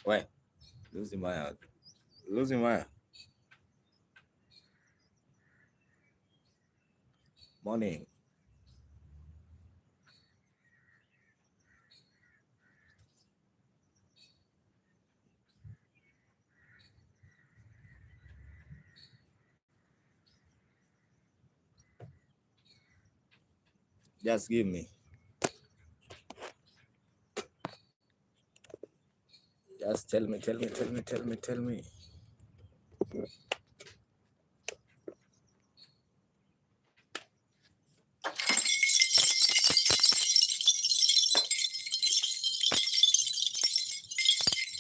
Wait, losing my losing my morning. Just give me. Just tell me.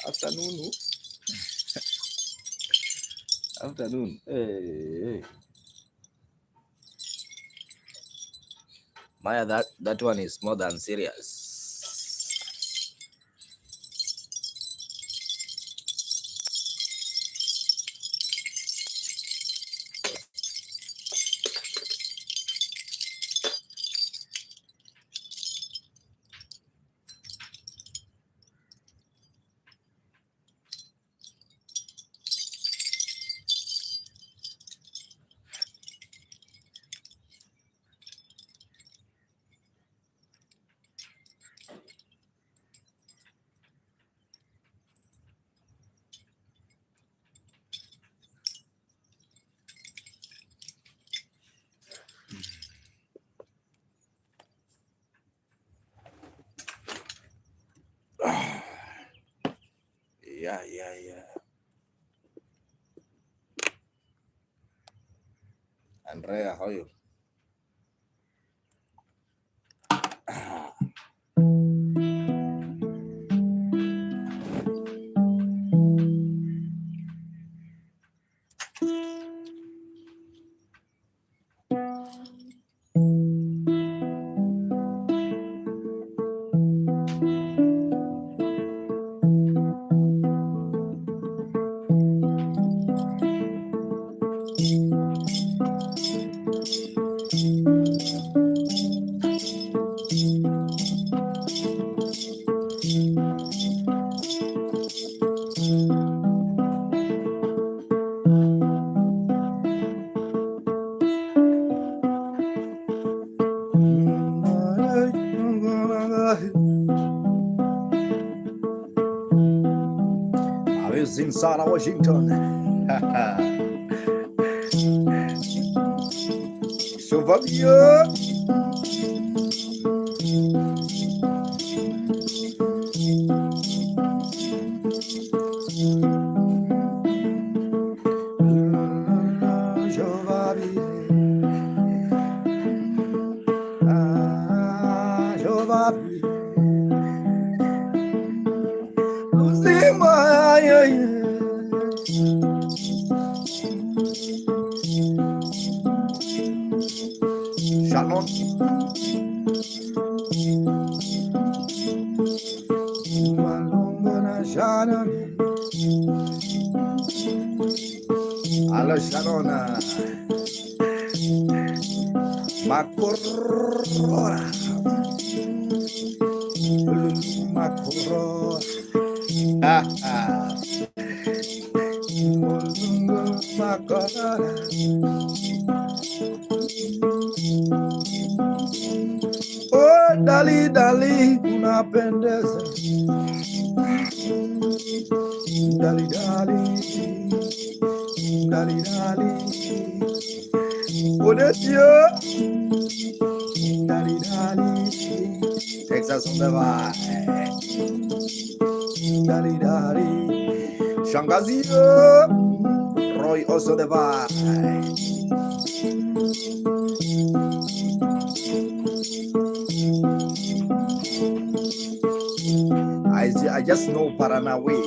Afternoon. Afternoon. Hey. Maya, that one is more than serious. Yeah. Andrea, how are you? I was in Sarah, Washington. Chevalier. Shalom. Hello, Sharona. Makorora. Makorora. Oh, dali, unapendeza. Dali. Odetio. Dali. Texas on the vibe. Dali. Shangazio. Roy also the vibe. I just know Paranaway.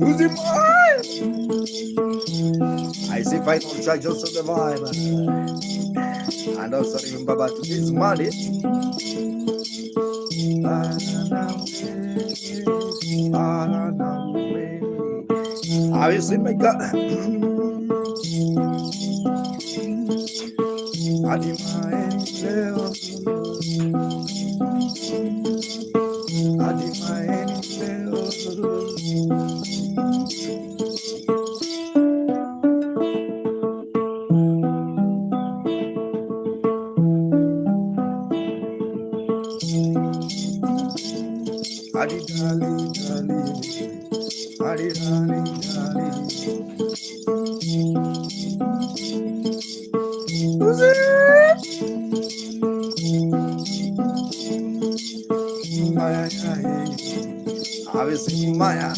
Who's in mine? I see final judge also the vibe. And also remember about this money. Have you seen my God? Adimaeni leo, adimaeni leo. Adi dali dali, adi dali dali. Maya, obviously Maya.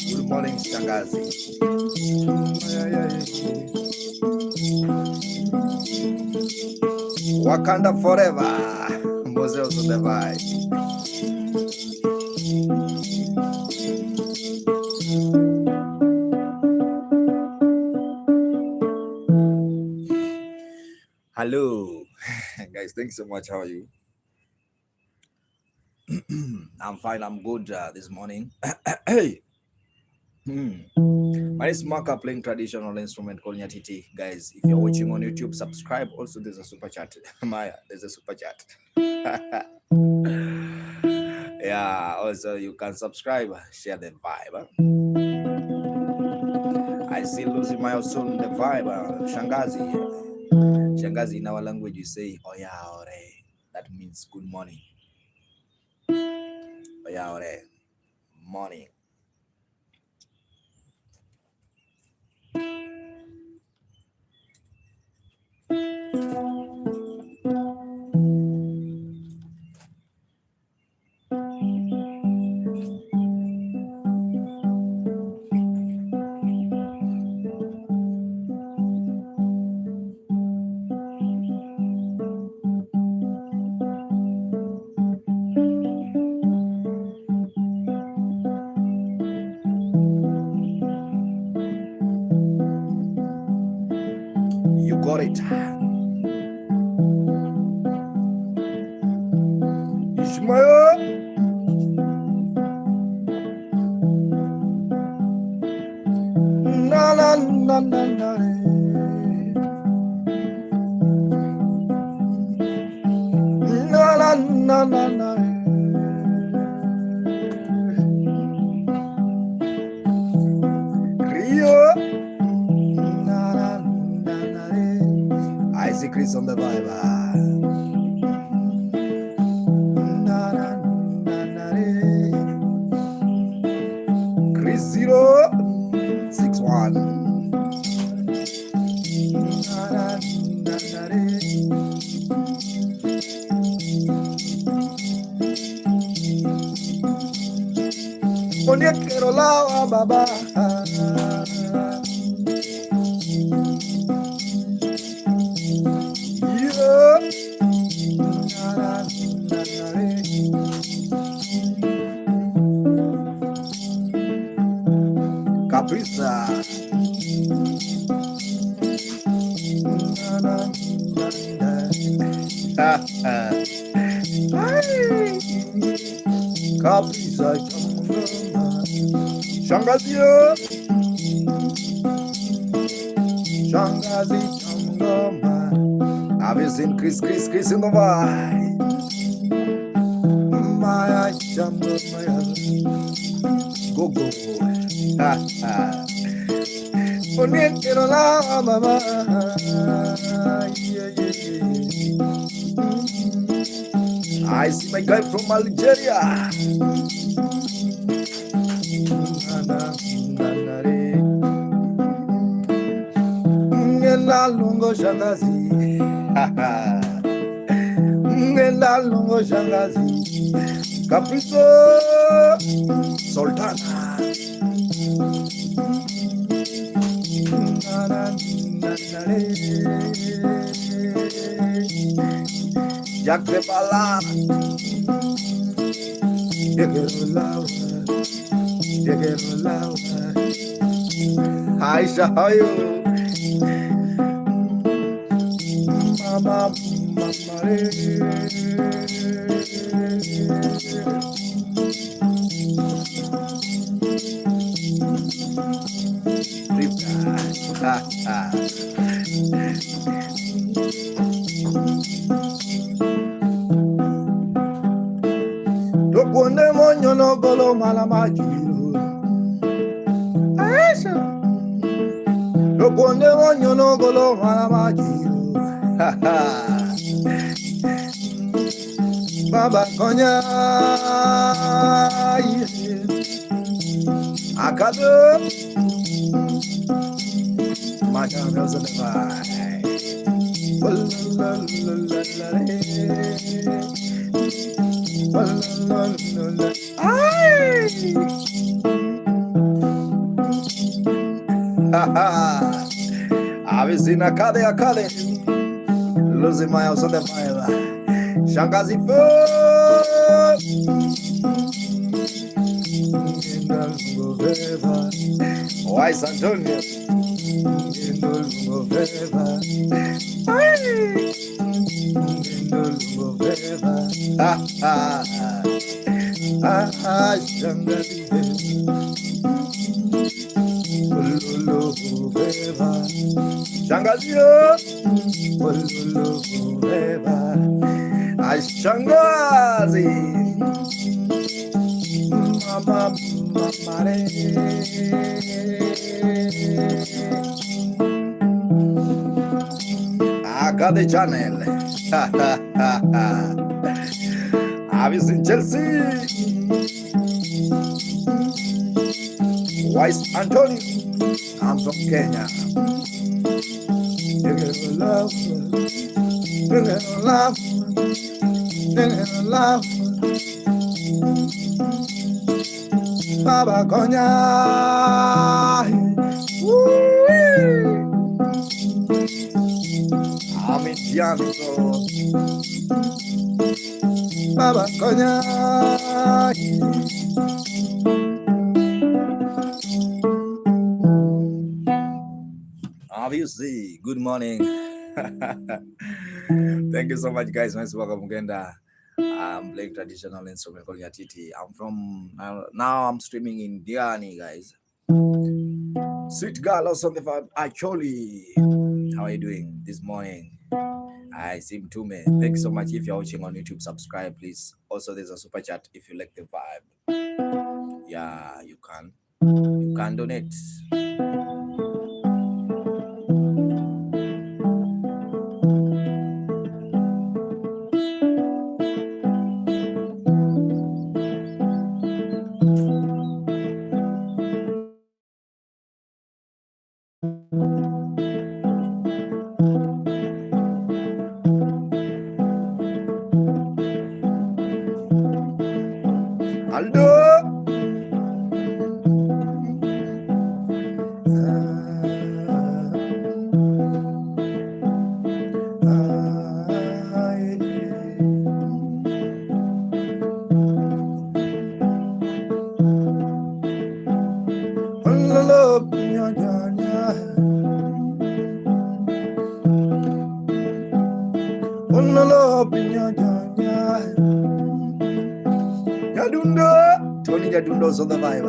Good morning, Shangazi. Wakanda forever. Museo of the Vibe. Hello, guys. Thanks so much. How are you? I'm fine. I'm good this morning. Hey. My name is Marka, playing traditional instrument called nyatiti. Guys, if you're watching on YouTube, subscribe. Also, there's a super chat. Maya, there's a super chat. Yeah, also you can subscribe, share the vibe. I see Lucy Maya soon the vibe. Shangazi. Shangazi, in our language, you say oya ore. That means good morning. Oya ore. Morning. You got it. Ishmael. Na na na na na. Na na na na na. Rio. Na na na na. I see Chris on the vibe. Na na na na. Chris 061. Na na na na. Onye quiero la baba. Caprisa. Caprisa. Shangazi. Shangazi. Have you seen Chris in the vibe? Maya Chango Maya. Go. Quiero la mama. I see my guy from Algeria. Ngela lungo shangazi. Ngela lungo shangazi. Caprizo Sultana. Jack de Bala. Aisha, how are you? Mama. mala majiru Aisha Lokonde wanyo no golo mala majiru Baba konya Akado Madam Rosenberg Avisina akade losing my house on the fire. Shangazi Why Antonio Shangazio Shangazi Mama I got the channel. I was in Chelsea. Wise Antonio. I'm from Kenya. Love, love, Baba Konya. I'm in Tianzo. Baba Konya. Obviously, good morning. Thank you so much, guys. Nice welcome, Mugenda. I'm playing traditional instrument called nyatiti. I'm from now. I'm streaming in Diani, guys. Sweet girl, also the vibe. Actually, how are you doing this morning? I seem to me. Thank you so much. If you're watching on YouTube, subscribe, please. Also, there's a super chat if you like the vibe. Yeah, you can donate. Aldo. Tony Jadundo's on the vibe.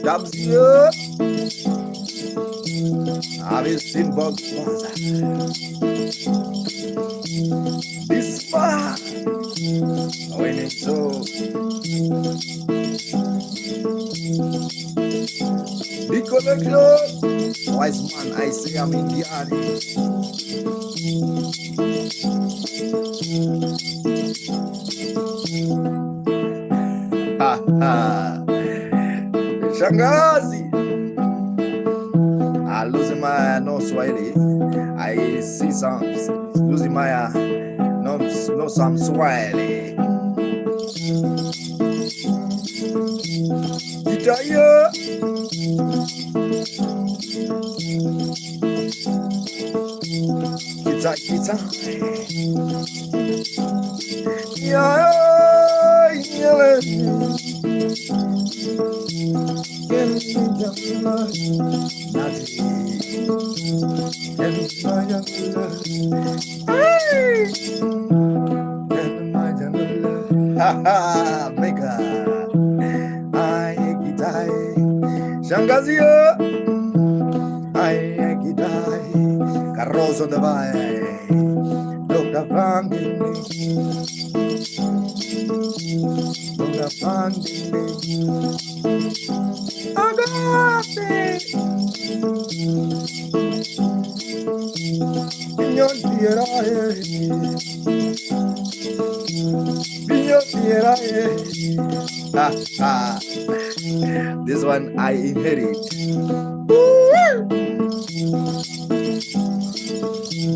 W. I've seen box this far. When it's so. The connection. Wise man, I say I'm Indian. Shangazi. I losing my no Swahili. I see some losing my no some Swahili. Itaya. Kita. Yeah. Mega. Shangazio. Rose on the vibe. Dr. Frankie, Dr. Frankie, Agate, Piñón Tierra, Piñón Tierra. This one I inherit.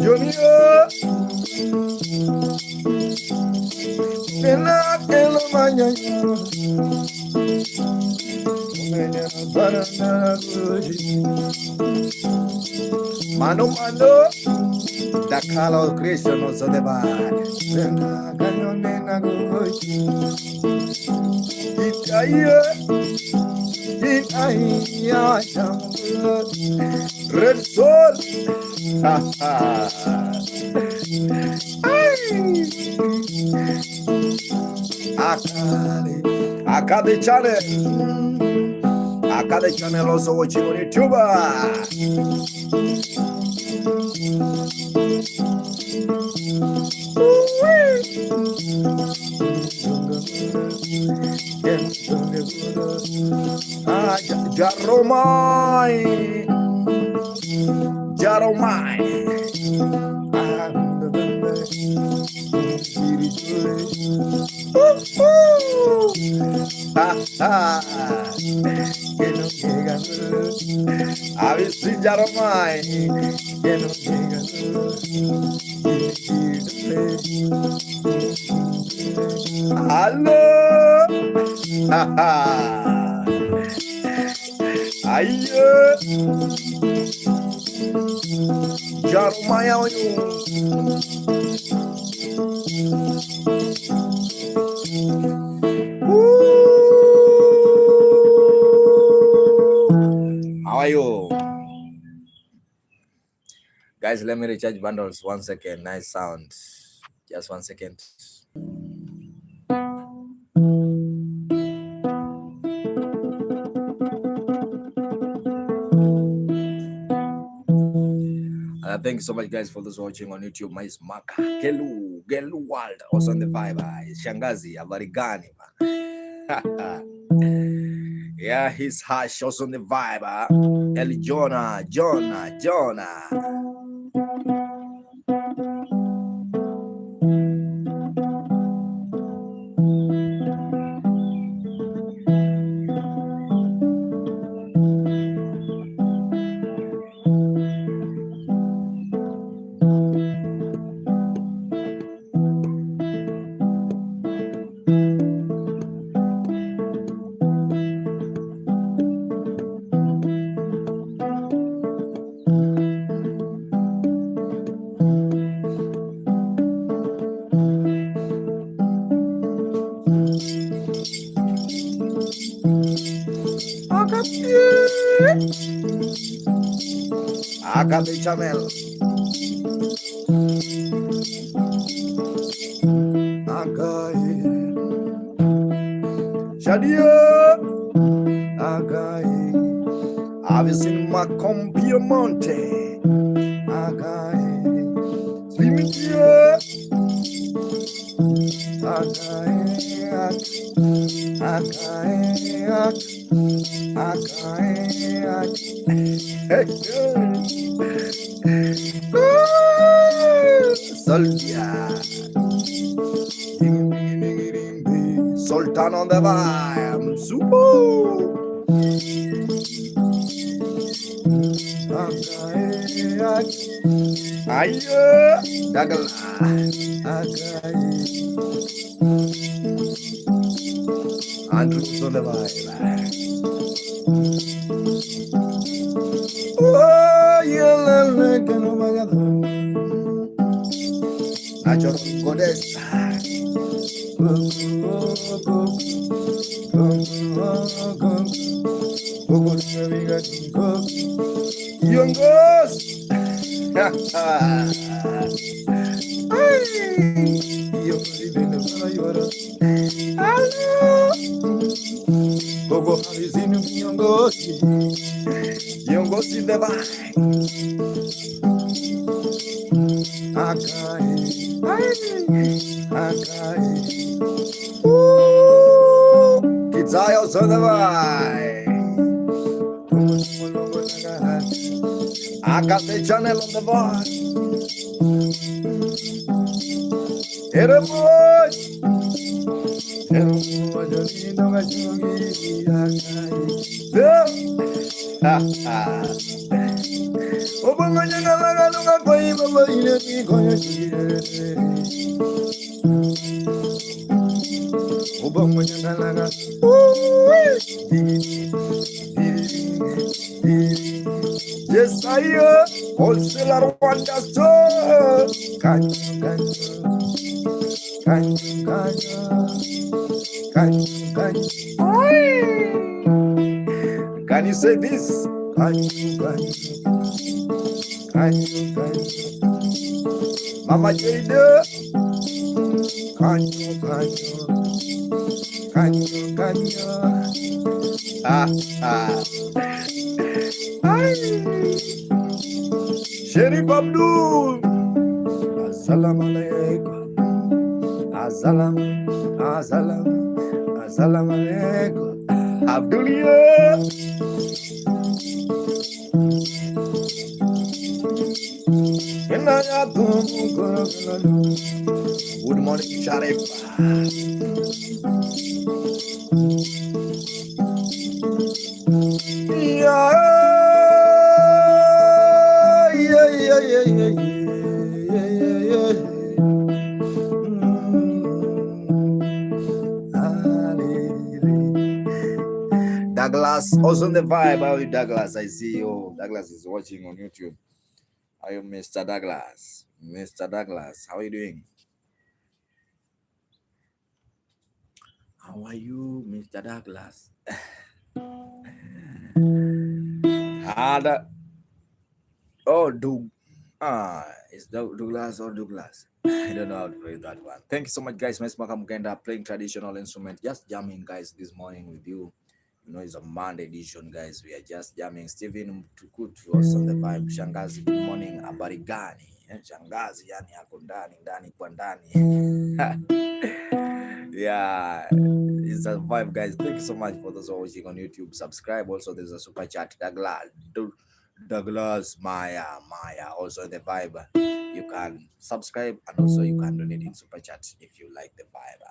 Junior, pena que lo mañana, mano mano, the color of creation also the bad. Pena canonena goy, Red Soul. Akade channel. Akade channel also watching on YouTube. Jaromai. A ver si Jaromai. Alô. Aí, Jaromai. How are you? Guys, let me recharge bundles. 1 second. Nice sound. Just 1 second. Thank you so much, guys, for those watching on YouTube. My Maka Gelu World also on the vibe. Shangazi Avarigani, man. Yeah, he's Hash also on the vibe. El Jonah. Akabe Chamel. Akaye. Shadia. Akaye. I've seen Macombia Monte. Akaye. Slimithia. Akaye. Sultan on the vibe. Super. Ayo, dagal. Andrews on the vibe. Oh, yeah, Natural goddess. Young ghost. Gogo is in young ghost in the vibe. Kizaya Sonavai. I got the channel on the bar. Hit a boy. Yes, I wholesaler wonders store. Can you say this? Mama Jada. Can you? Sherif Abdul. Assalamu alaikum. Assalamu alaikum. Abdulia. Good morning, Sharif. Yeah. Douglas, also on the vibe. How are you, Douglas? I see you. Douglas is watching on YouTube. How are you, Mr. Douglas? Mr. Douglas, how are you doing? How are you, Mr. Douglas? Is Douglas or Douglas? I don't know how to play that one. Thank you so much, guys. Miss Makam Mugenda playing traditional instrument. Just jamming, guys, this morning with you. You know, it's a Monday edition, guys. We are just jamming. Steven Tukutu also on the vibe. Shangazi, good morning. Abarigani. Shangazi, yani yako ndani kwa ndani. Yeah, it's a vibe, guys. Thank you so much for those who are watching on YouTube. Subscribe. Also, there's a super chat. Douglas Maya. Also the vibe. You can subscribe and also you can donate in super chat if you like the vibe.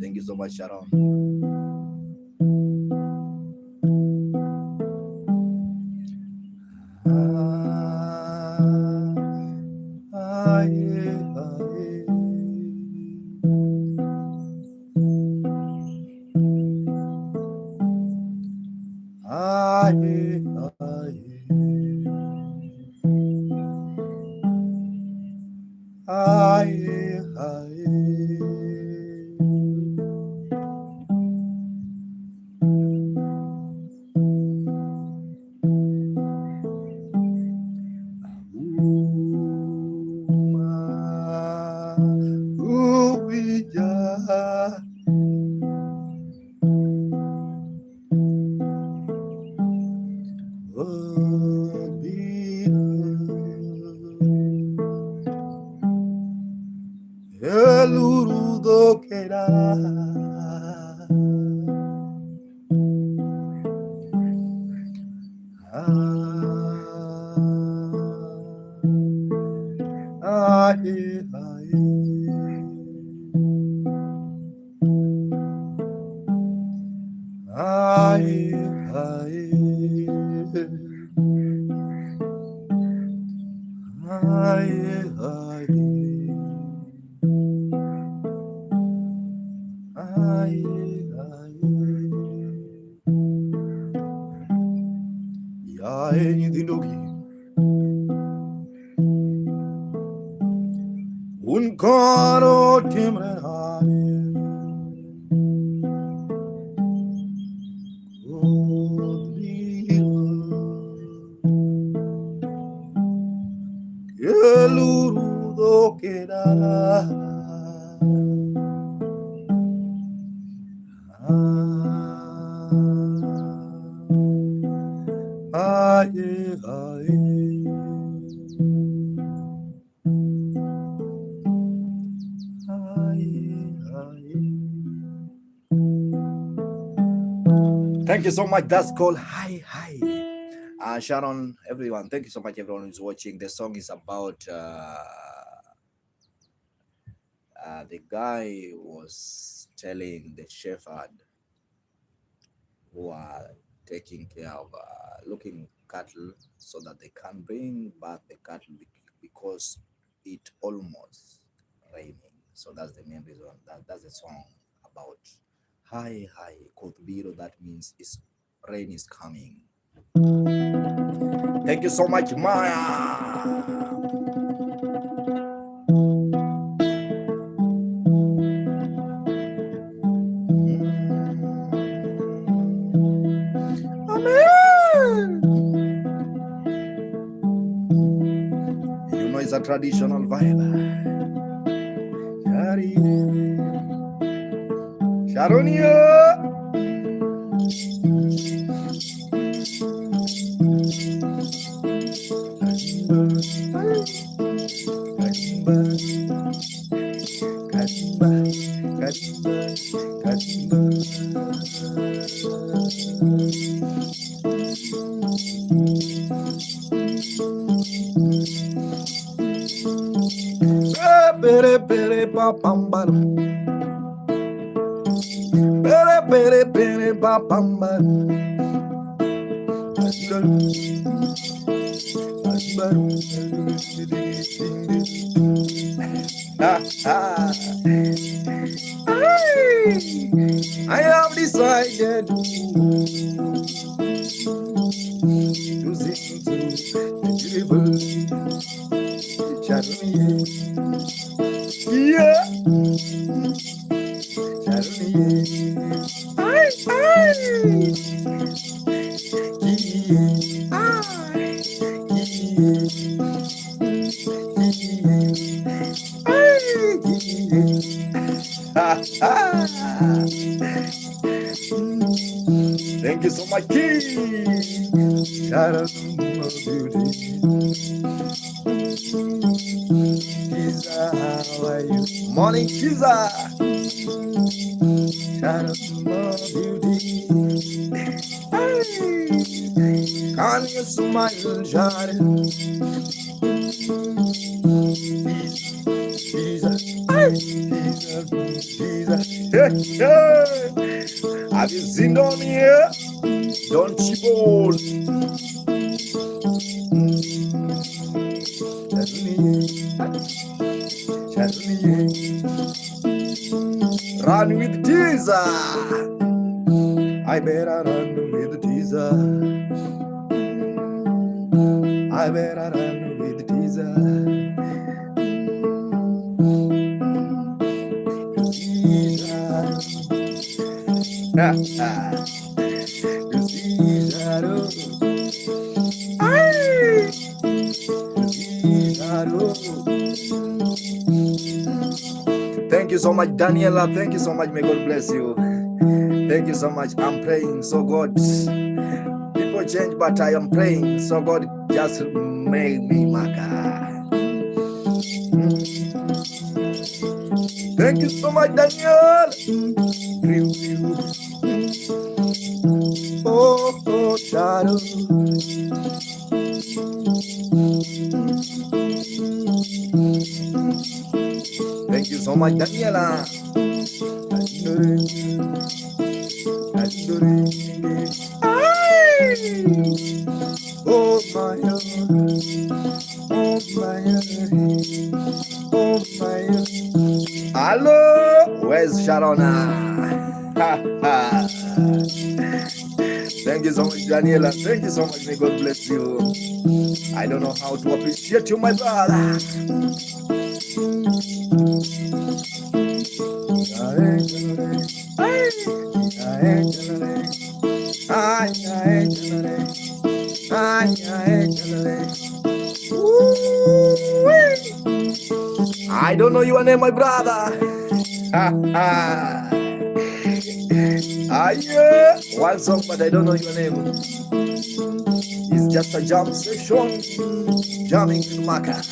Thank you so much, Sharon. Un coro timbrare el urudo quedará. Ay, ay. Thank you so much. That's called Hi Hi. Sharon, everyone, thank you so much, everyone who's watching. The song is about the guy was telling the shepherd who are taking care of looking cattle so that they can bring back the cattle because it almost raining. So that's the main reason. That's the song about hi hi Kotbiro. That means rain is coming. Thank you so much, Maya. You know it's a traditional vibe. Sharonia. Pere pere pa pam pam. Pere pere pere pa pam pam. I have decided to sing to the beautiful Charlie. Yeah, Charlie. Thank you so much, King. Shout out to my beauty. Kiza, how are you? Morning, Kiza. Shout out to my beauty. Can you smile, Jared? Jesus, Jesus. Hey, hey. Have you seen on here? Don't you bold? Run with teaser. I better run with teaser. I better run with teaser. Thank you so much, Daniela. Thank you so much. May God bless you. Thank you so much. I'm praying so God. People change, but I am praying so God just make me my God. Thank you so much, Daniel. Oh, shadow. Thank you so much, Daniela. Oh my God. Oh my God. Oh my God. Hello, where's Sharona? Thank you so much, Daniela. Thank you so much. May God bless you. I don't know how to appreciate you, my brother. I don't know your name, my brother. Yeah, one song, but I don't know your name. It's just a jam session, jamming in Maka.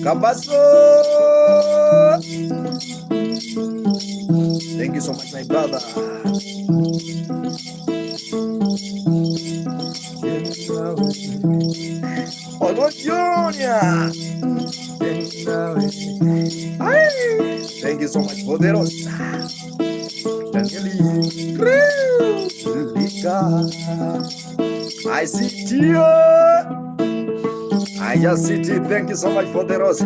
Kabaso. Thank you so much, my brother. Olo Junior. Thank you so much, Poderos. I see you. I just see you. Thank you so much, Poderos.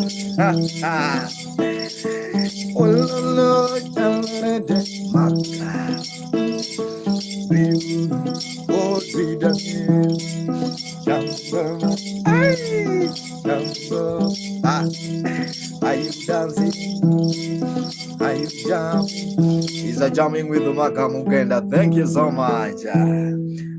Are you dancing? Are you jumping? He's a jamming with Maka Mugenda. Thank you so much.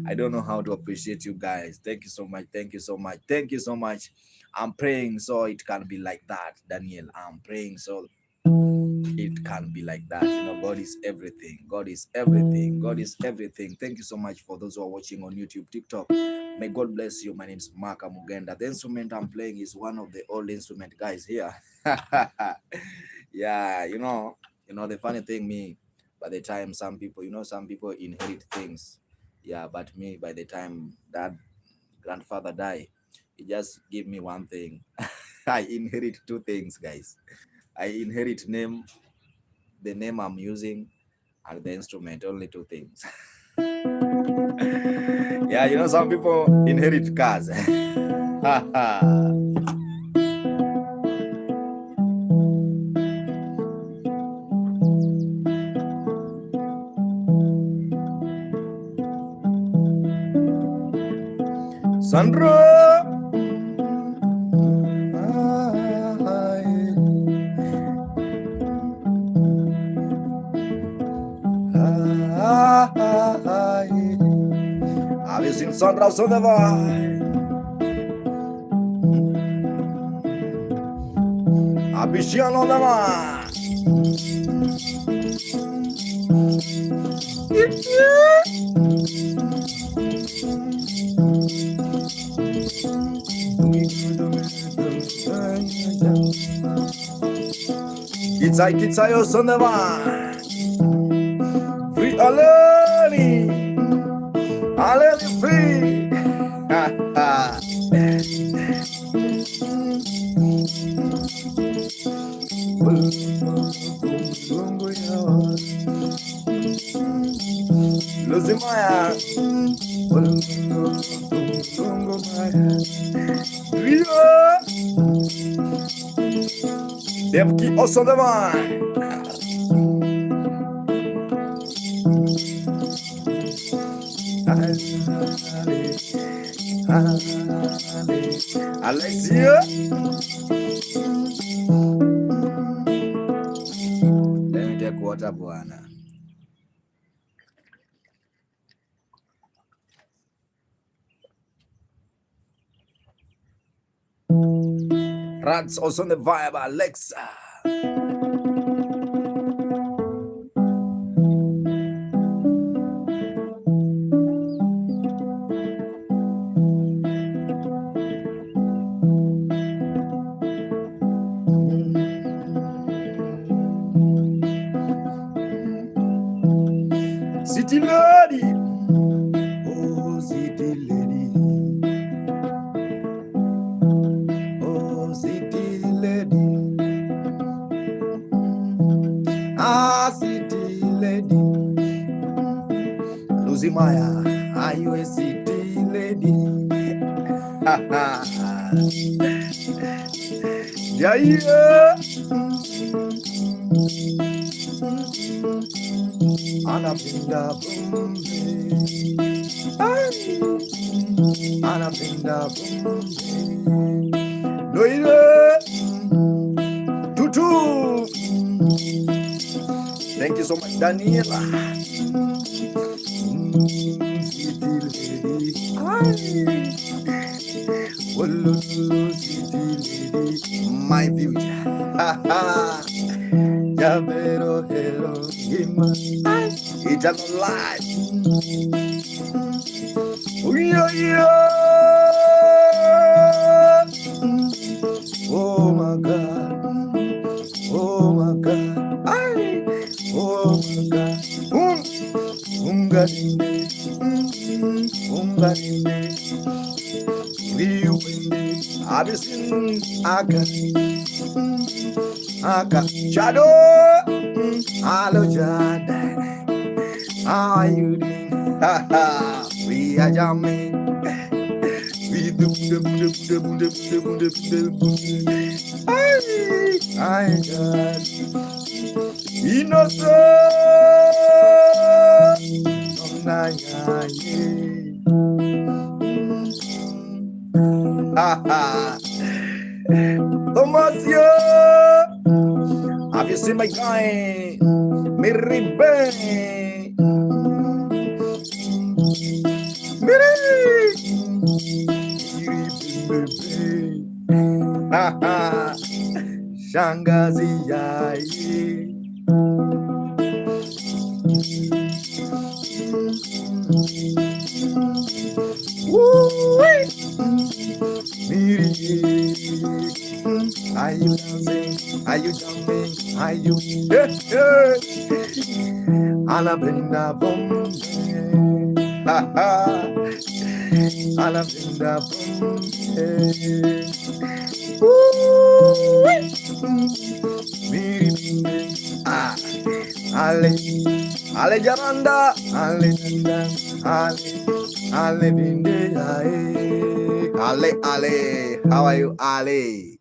I don't know how to appreciate you guys. Thank you so much. Thank you so much. Thank you so much. I'm praying so it can be like that, Daniel. I'm praying so it can be like that. You know, God is everything. God is everything. God is everything. Thank you so much for those who are watching on YouTube, TikTok. May God bless you. My name is Maka Mugenda. The instrument I'm playing is one of the old instrument guys here. Yeah, the funny thing, me, by the time some people inherit things. Yeah, but me, by the time that grandfather die, he just gave me one thing. I inherit two things, guys. I inherit the name I'm using, and the instrument. Only two things. Yeah, you know, some people inherit cars. Sandra. Have you seen Sandra on the Vai? Abishian on the Vai. Kitsai yo on the Vai. Free Aleni. Aleni free. Luzimaya. Rio. Debki also the one. Alexia. Let me take water, Buana. Rats also on the vibe, Alexa. City lady, oh city lady, oh city lady, ah city lady, Luzimaya, are you a city lady? Yeah, yeah. Anapinda Bombay, Anapinda Bombay, Noire, Tutu. Thank you so much, Daniela. City lady, city lady, my beauty. Yamero hero, it's alive. Oh my God, oh my God, oh my God, ungarinde, we I've seen Aka Shadow, hello Jada, how are you doing? We are jamming. We do I got innocent. Tomasio, have you seen my guy? Miribe. Shangazi yai. Are you dancing? Are you jumping? Are you? Anapinda Bombay. Alavinda Ale, Ale Jaranda, Ale Nanda, Ale Binde, Ale. How are you, Ale?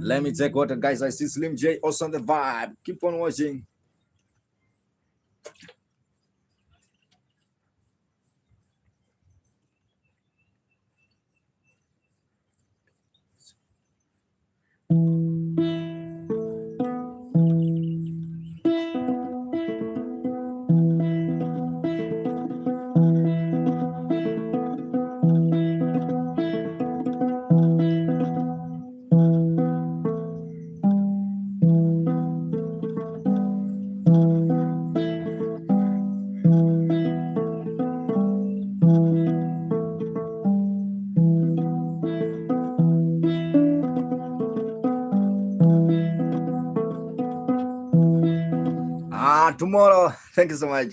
Let me take water, guys. I see Slim J also on the vibe. Keep on watching. Tomorrow. Thank you so much.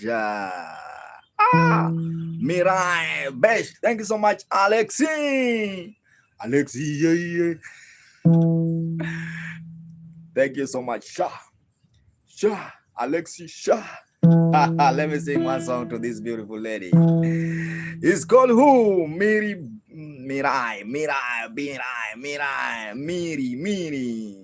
Mirai, best. Thank you so much, Alexi. Yeah. Thank you so much, Shah, Alexi, Shah. Let me sing one song to this beautiful lady. It's called who? Mirai, Miri.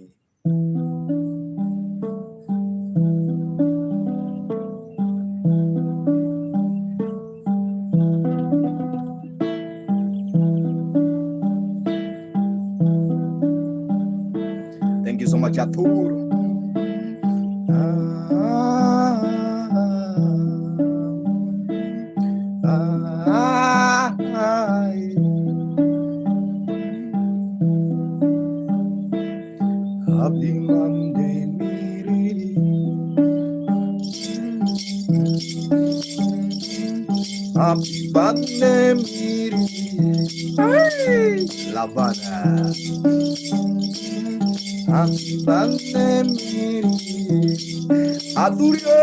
Thank you so much, Atur. Happy Monday, Miri. Happy birthday, Miri. Lavada. Happy birthday, Miri. Aturio.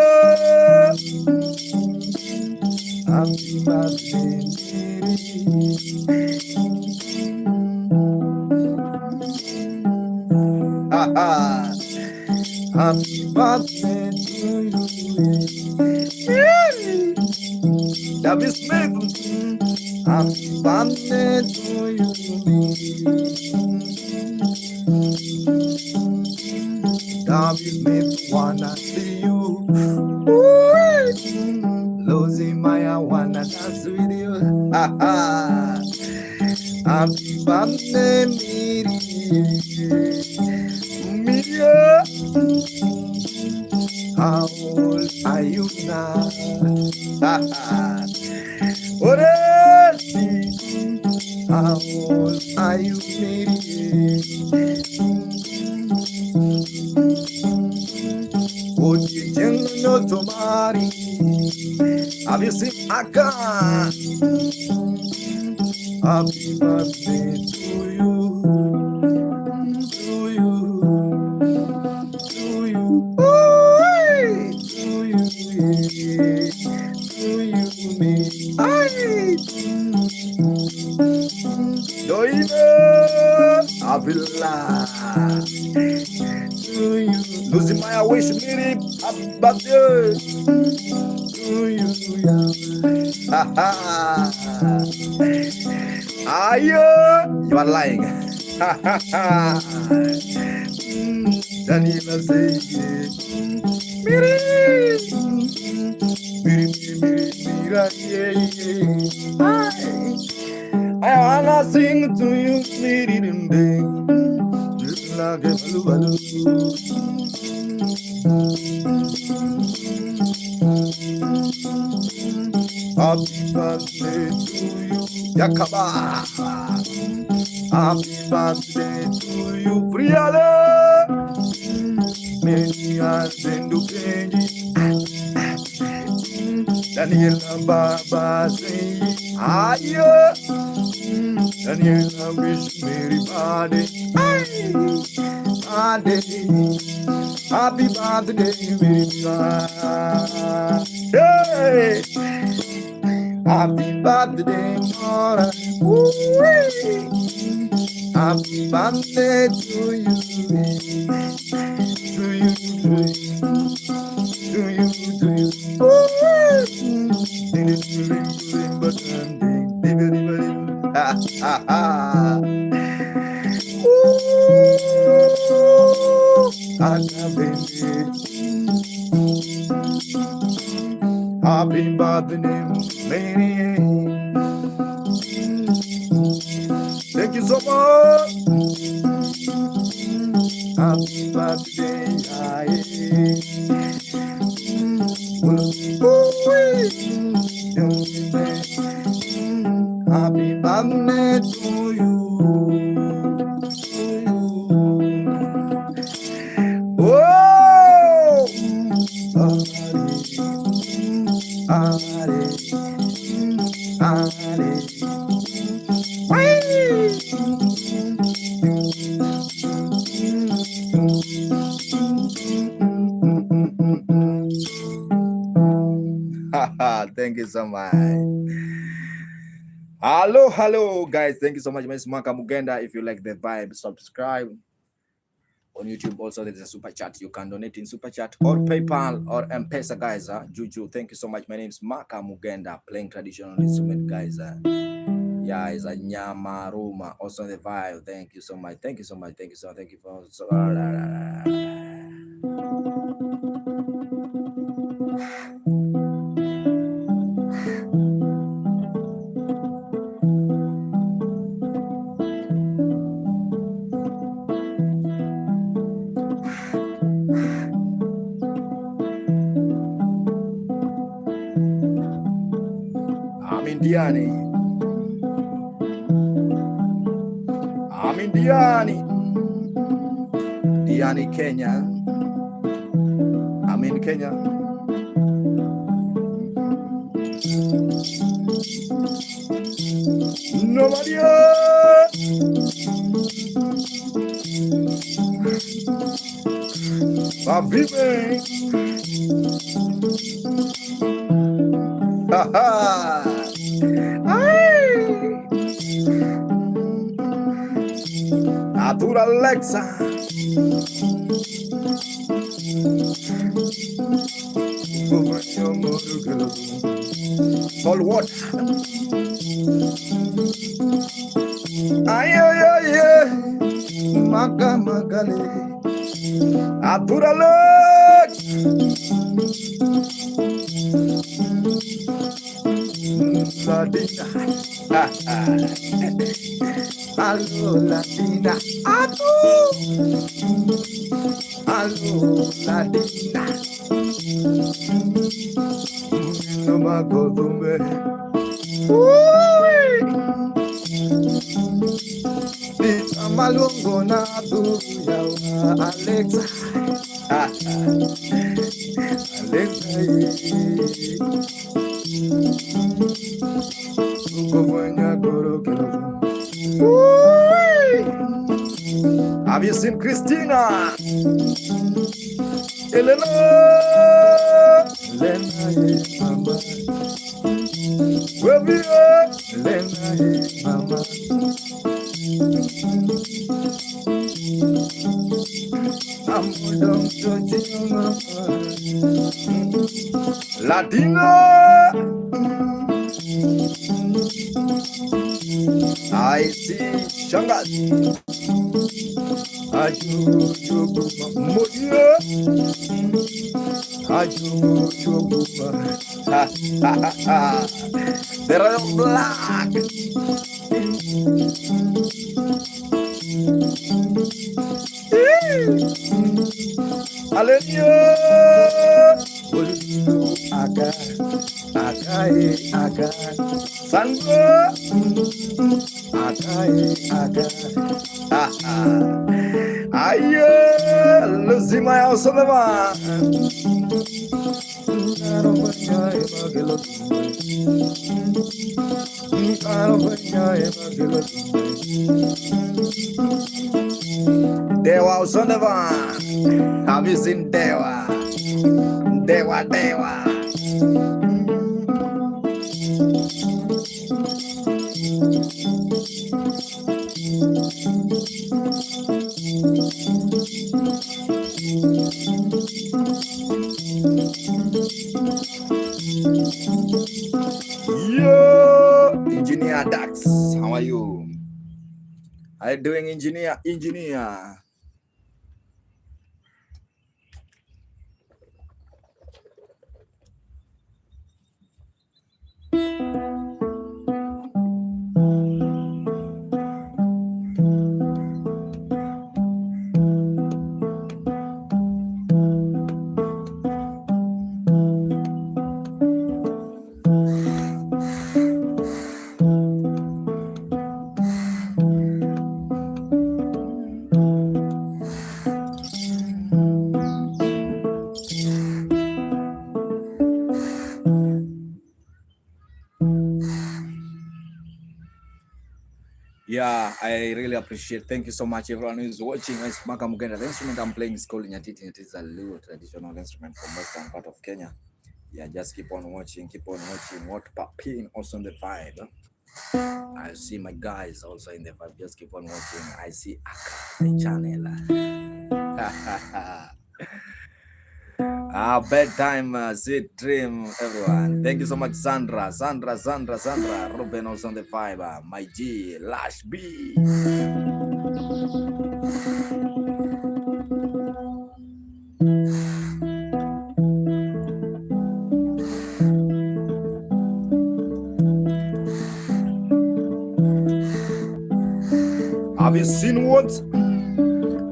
Happy birthday, Miri. Happy birthday to you. David Smith. Happy birthday to you. David Smith wanna see you. Losing Maya wanna dance with you. Happy birthday, Miriam. How old are you now? How old are you, Miriam? Would you know tomorrow? Have you seen Aka? Happy birthday to you, to you, to you, to you, me. Avila, to you, losing my wish, Miri, happy birthday to you, you are lying. Daniela say, Miri, I wanna sing to you, Miri, like a baloo. Happy birthday to you, Yakaba. Happy birthday to you, Friale. Many are Zendu Kenji. Daniela Baba say, Ayo. Daniela wish Mary body. Happy birthday, Mary. Hey. Happy birthday, Mora. Happy birthday to you. To you, to you, to you. Happy birthday, lady. Thank you so much. Happy birthday, happy birthday to you. Oh, thank you so much. Hello, guys. Thank you so much, Ms. Maka Mugenda. If you like the vibe, subscribe. On YouTube also there's a super chat. You can donate in super chat or PayPal or M-Pesa, guys. Juju, thank you so much. My name is Maka Mugenda, playing traditional instrument, guys. Yeah, it's a Nyama Ruma, also the vibe. Thank you so much. Thank you so much. Thank you so much. Thank you for so. I'm in Diani, Kenya. I'm in Kenya. Nobody va vivre. Atura Alexa. Salt water. Ay, Maga Magale. Atura Alexa. Latina. Allo Latina. Allo Latina. No ma godume. It's a malungo na tu ya Alexa. Have you seen Christina? Elena, mama. Where we are? Elena, mama. I'm going to mama. Latina. I see Shanghai. They're all black. Hallelujah. Aga. Sango. Aga. Aye, Luzima Osama. Dewa Osama. Have you seen Dewa? Dewa. Yo, Engineer Dax, how are you? How you doing, Engineer? Yeah, I really appreciate. Thank you so much, everyone who is watching. It's Makamugenda. The instrument I'm playing is called nyatiti. It is a Luo traditional instrument from western part of Kenya. Yeah, just keep on watching. What popping also on the vibe. I see my guys also in the vibe. Just keep on watching. I see Aka, the channel. Bedtime, sweet dream, everyone. Thank you so much, Sandra. Ruben also on the fiber. My G, Lash B. Have you seen what's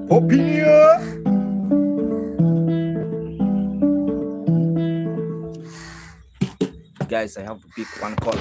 popping here? Guys, I have to pick one call.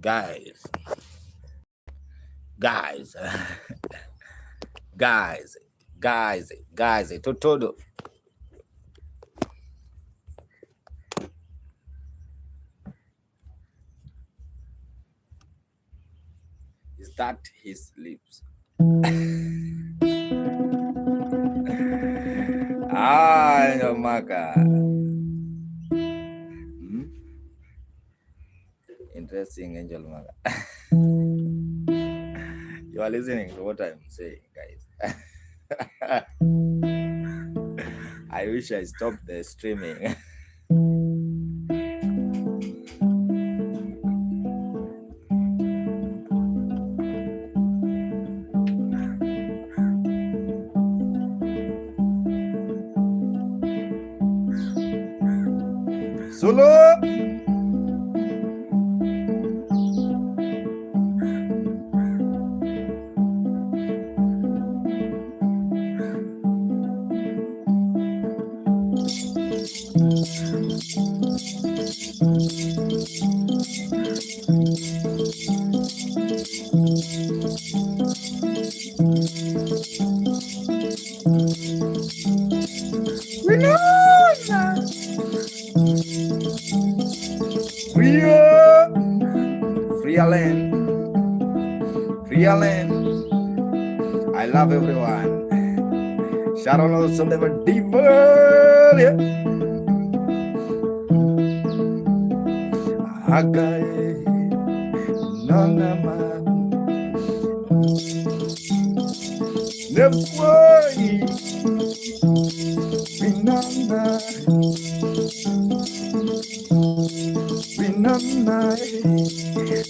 Guys, Totodo. Is that his lips? No, Maka. Interesting, Angel Maka. You are listening to what I'm saying, guys. I wish I stopped the streaming. Solo. Free land. Rialen, I love everyone. Sharon also never diver. Hagai, nana man. Never worry, binana, binana.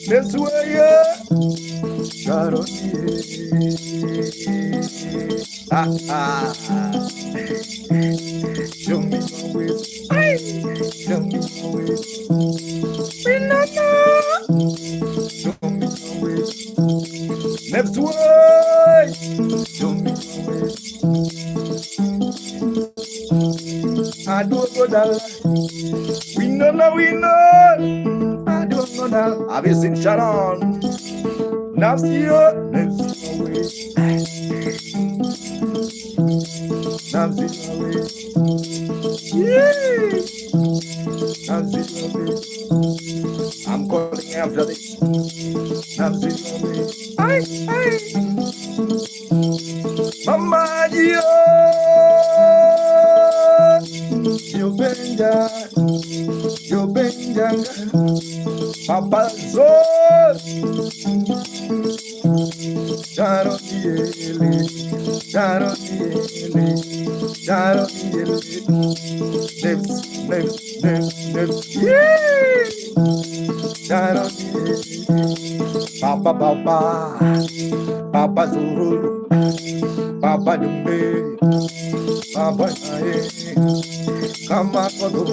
That's why Sharon. Show me my way. Show me my way. Banana. Show me my way. Next way. Show me my way. I don't know that. We know now, we know. I don't know that. Have you seen Sharon? Now see you. Next way. Now see my way. Yeah. Now see my way. I'm calling after this. Now see my way. Ay, ay. Mama, you benja, Papa Zor, Sharon Yele, Sharon Yele, Sharon Yele, Neps, yeah, Sharon Yele, Papa Zoro, Papa Dumbe, Papa Nae, Kamakodo,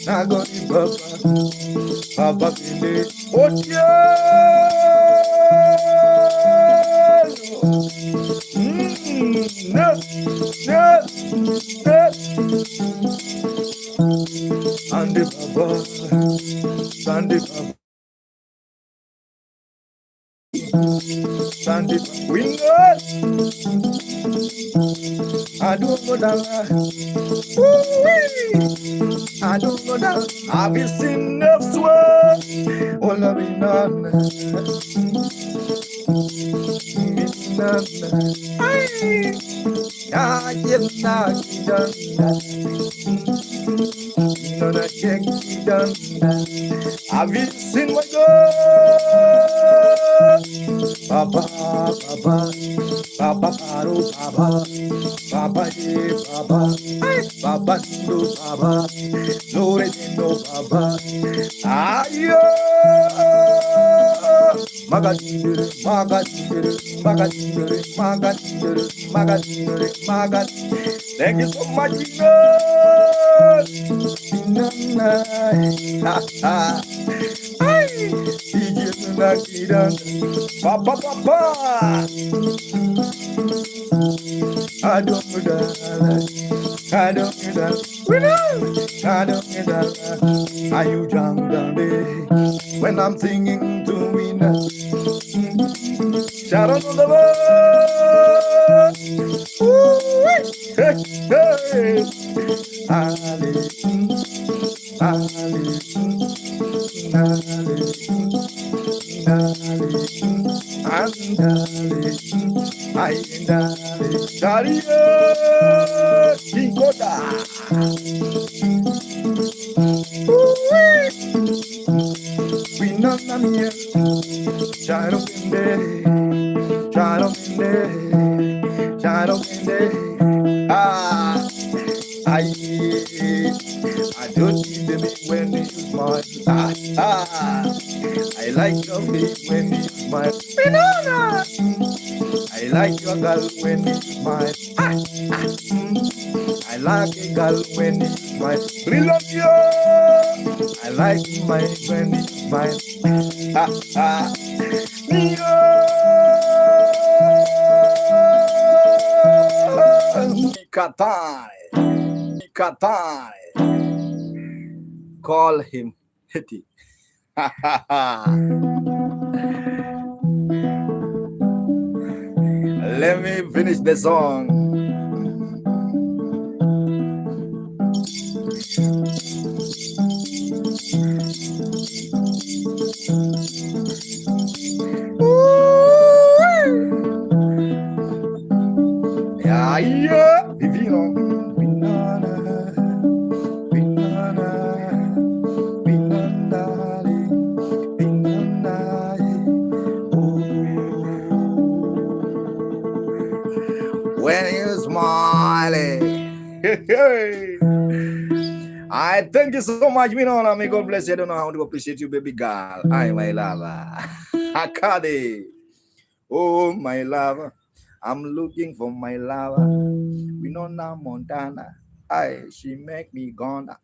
Nagoni Papa Pile, Otia, no, Ande Baba, Sande Baba. Sunday, we know. I don't go down. I don't go down. Have you seen the sweat? All of it none. I get not done. None of check done. Have you seen my God? Baba, Baba, Baba, Paro, Baba, Baba, Baba, Baba, Sindo, Baba, Lore, Sindo, Baba, Ayo, Magadindere, Magadindere, Magadindere, Magadindere, Magadindere, Magad. Thank you so much, Papa, Papa, I don't know that. I don't know that. I don't know that. Are you young, baby? When I'm singing to winner, shout out to the world. Hey, hey, Ali, Ali, I don't need the big when you smile. I like your big when you smile. Banana. I like your girl when you smile. I like a girl when you smile. Brilliant, yo. I like my when you smile. Qatar. Call him Hitty. Let me finish the song. Yeah, yeah, divino. Binana, binana, binana, binana. Oh. When you smiling. I thank you so much, Minona. May God bless you. I don't know how to appreciate you, baby girl. I, my lover. Akade. Oh, my lover. I'm looking for my lover. Winona Montana. I, she make me gonna.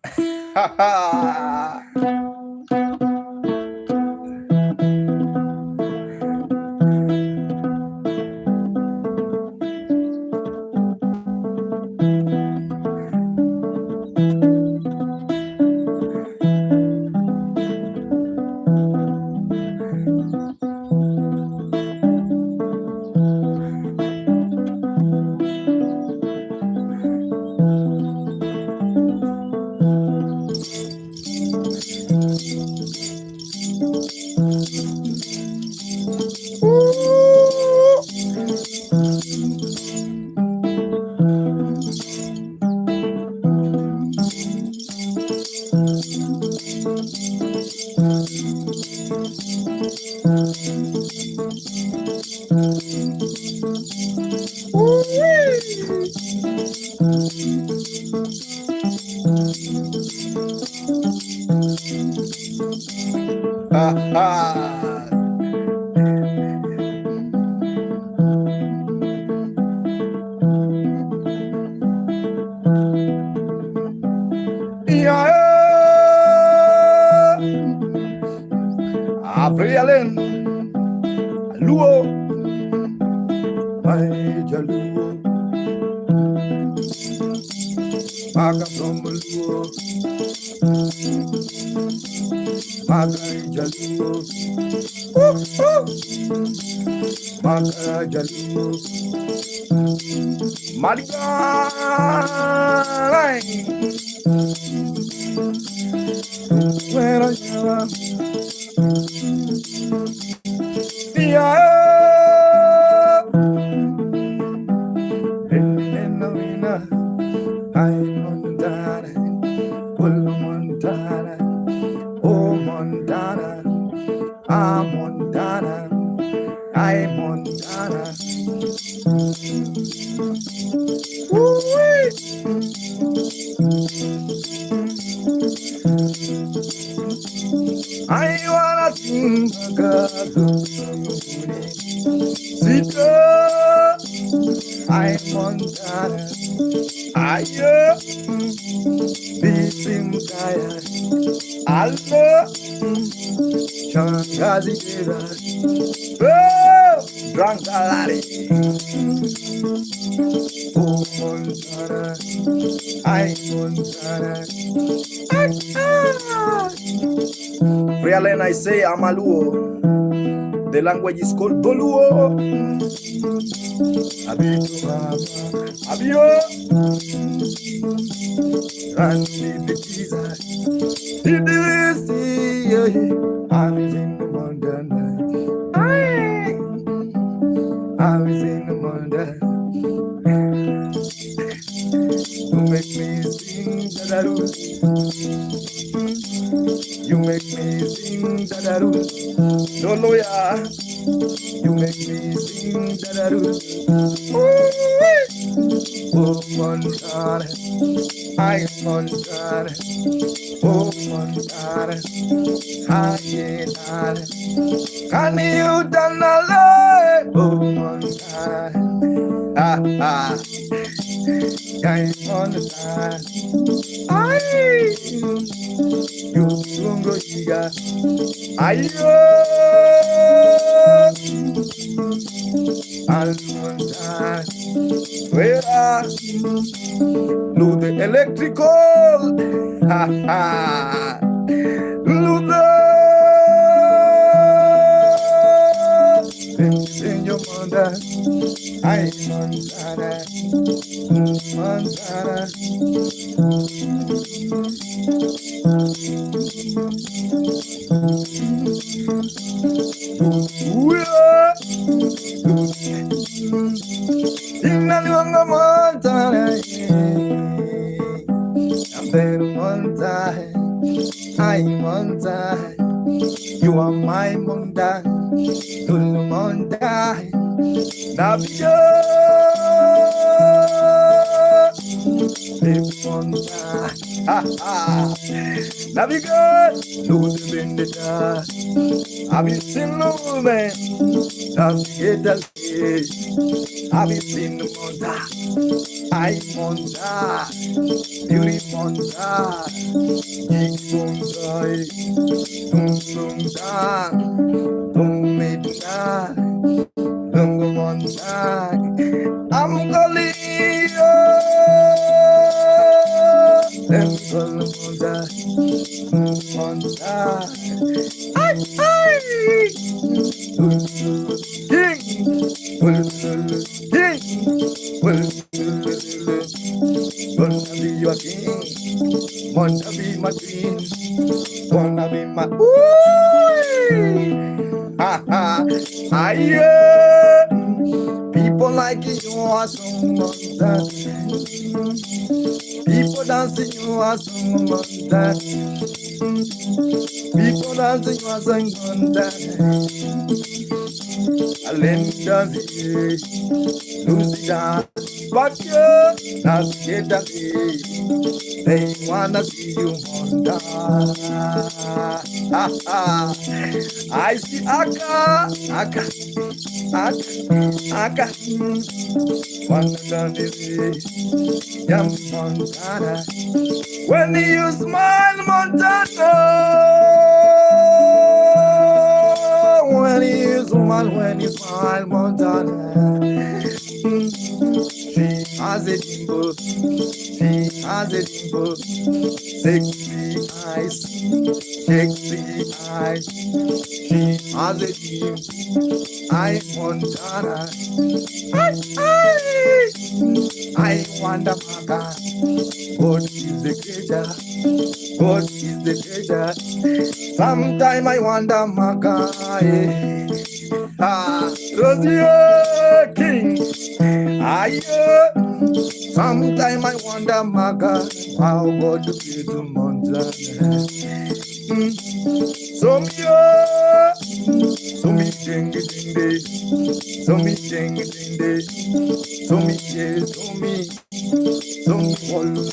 Aprialen, Luo, my Jaluo, Maga from Luo, Maga Jaluo, Maga Jaluo, Mariga, where are you? I wanna sing Sita, I Montana, I Bisim Kaya, Alma, Shangazi Gira, oh, Drankalari, oh Montana, I Montana, Realen, I say Amaluo. The language is called Doluo. Abio. Randy the Jesus. Did this see? I was in the Montana. I was in the Montana. You make me sing da-da-doo. You make me sing da-da-doo. Doloya. You make me sing da-da-doo. Oh, Montana. I Montana. Oh, Montana. Montana. Can you done a lot? Oh, Montana. Ah, ah. I'm on the side. Ay, you don't go here. Ayo, I'm on the side. Where are you? The electrical. Ha ha. Ludo. Sing your Montana, I Montana, Montana. Inaliwanga Montana, I'm very Montana, I Montana. You are my Montana, Lulu Montana, Navio, Montana, ha ha, Navio, Lulu Bendita. Have you seen the man? Have you seen the Monta? I Monta, Beauty Monta, Geek Monta, Tum Da, Tum Midna, Lungo Monta. I'm calling you, Monta, Monta. Wanna be your king, wanna be my queen, wanna be my ha ha. People like you are someone that people dancing you are someone that people dancing you are someone that Alinda Lucia, but you not get that they wanna see you Monda. I see Aka, wanna done it, young Montana. When you smile, Montana. When you smile, Montana. She has a dimple, she has a dimple, sexy eyes, sexy eyes. She has a dimple, I Montana. I wonder, Maka, what is the creature? What is the creature? Sometime I wonder, Maka. Rosie King, sometime I wonder, Maga, how God to be to Montana. So me ding ding day, so me ding ding day, so me day, so me follow.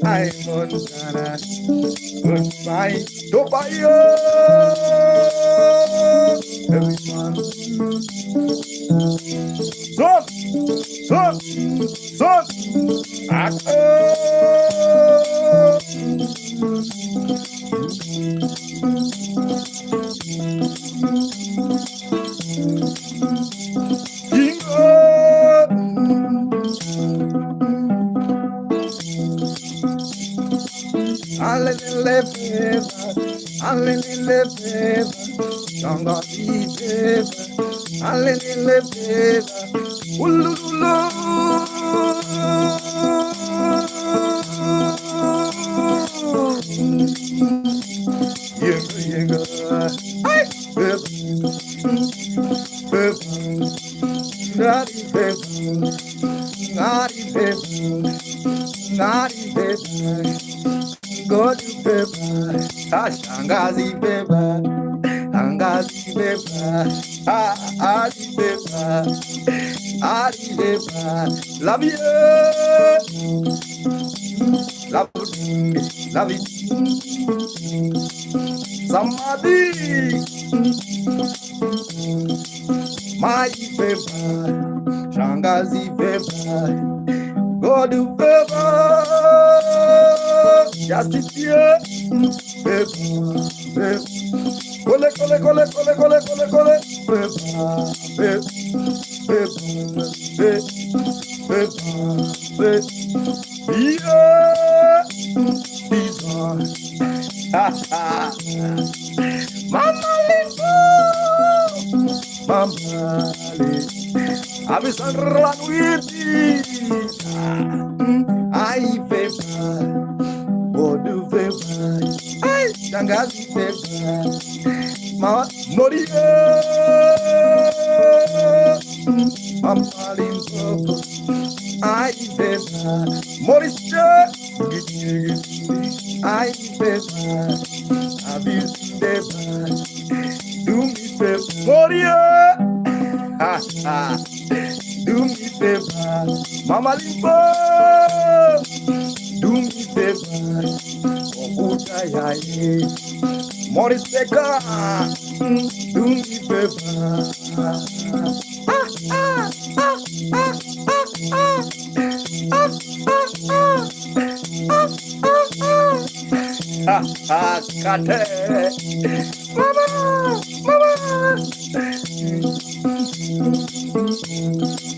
I Montana, goodbye, goodbye, everyone. God paper, Shangazi paper, Angazi paper, Adi paper, Adi paper, love you, love it, somebody, my paper, Shangazi paper. God do favor, justice here, favor, favor. Kole Mama Limbo, Mama Abis Ran Witi, I favor, Bodu favor, I Dangazi favor, Moria, Mama Limbo, I favor, Morista, I favor, Abis favor, do me favor, Moria. Do me favor, Mama Limbo. Do me favor, Okudayaye, Morris Becker. Do me favor. Kate, Mama, Mama.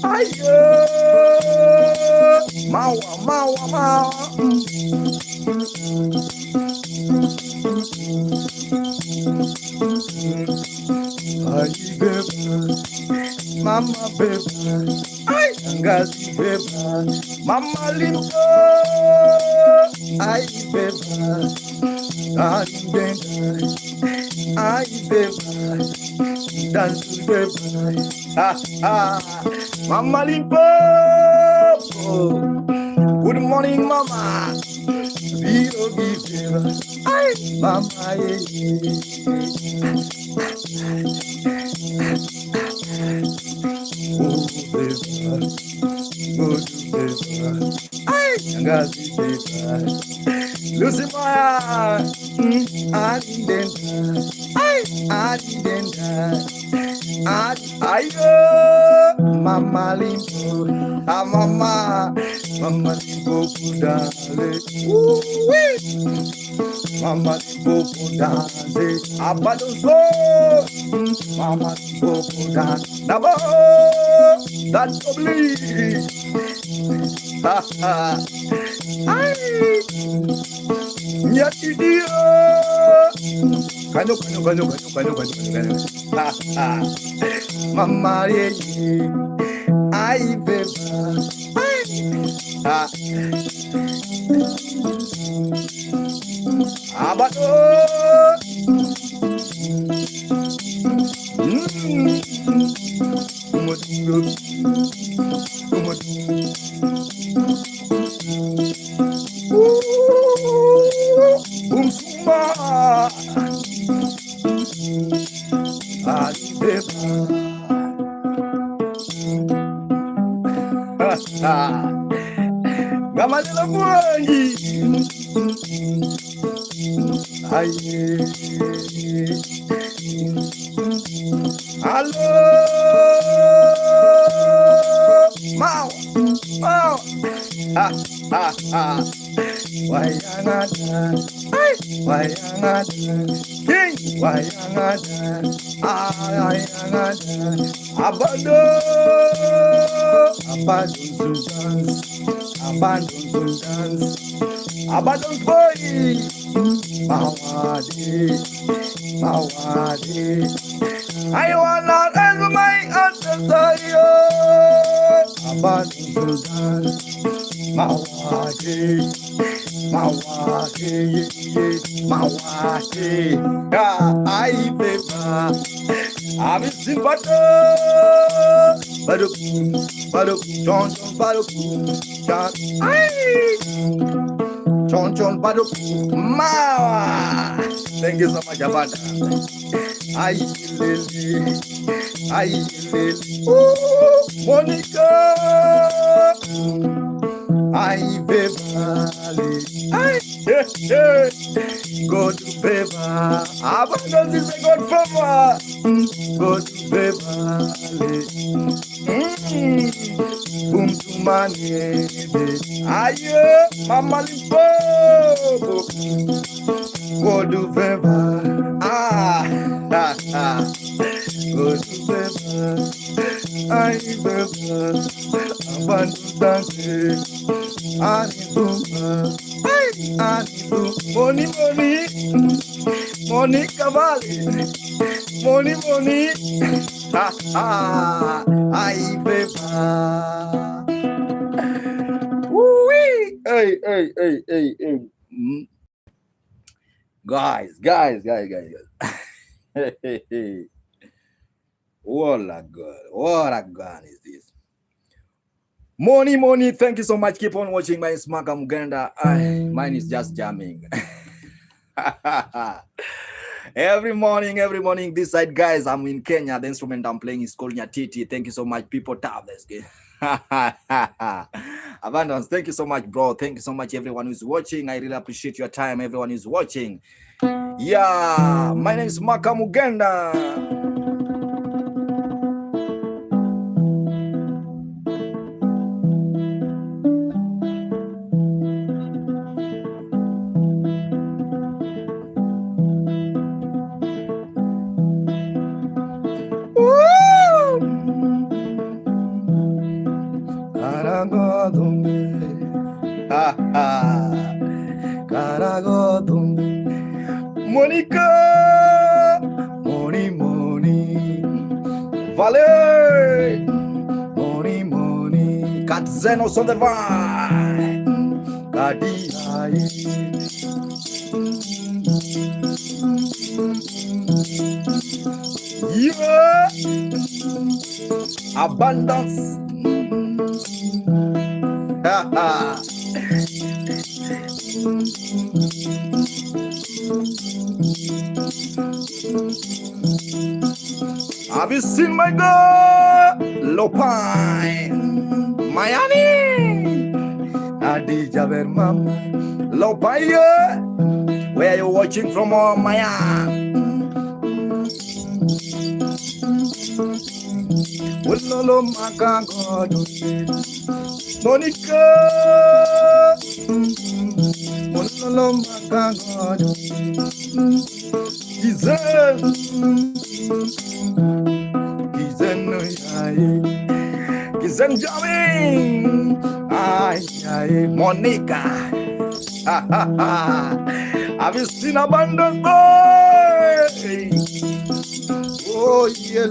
Ayo, mawa, mawa, mawa. Ay, beba, mama beba, ay, ngazi beba, mama limbo, ay beba, alindenga, ay beba. Dance beba, Mama Limpopo. Good morning, Mama. Viro Givira, ay, Mama, oh, beba, oh, beba, ay, Ngazi beba, Lucy Maya, Adidenda, ay, Adidenda. Ayo, Mama Limbo, Mama Limbo kudale, Mama Limbo kudale, Abadozo, Mama Limbo kudale, Nabo, that's probably, nyatiti, kanyo, Mama ye, I beba, abado, suma, I beba. Gamadela mwangi, aye, hello, mau, wayangada, wayangada, king, wayangada, ayangada, abado to dance, abandon to dance, abandon boy, Mawadi, I wanna end my ancestors, abandon to dance, Mawadi, I favor, I'm in sympathy. Baduk, John, Baduk, John, Baduk, Mawa. Thank you so much, Abada. I Monica, I go to favor. Abundance is a good favor. Go to favor. Boom to money. Aye, Mama Limpopo. Go to favor. Ai beba, abandonante, aniduma, anidu, money, cavali, money, ai beba. Woo-wee. Hey. Guys. What a gun is this? Money. Thank you so much. Keep on watching my Smaka Muganda. Mine is just jamming. Every morning this side, guys. I'm in Kenya. The instrument I'm playing is called nyatiti. Thank you so much, people. Tap this game. Abundance, thank you so much, bro. Thank you so much, everyone who's watching. I really appreciate your time, everyone who's watching. Yeah, my name is Maka Muganda. Monica, money, vale, money, Katzeno on the vai, Kadiai, yeah, abundance, Have you seen my girl? Lopine, Miami, Adija Vermam, Lopine, where are you watching from? Miami. Wololo Makago, Monica, Wololo Makago, Kizen jamming, ay, Monica. Have you seen abundance, boy? Oh, yeah,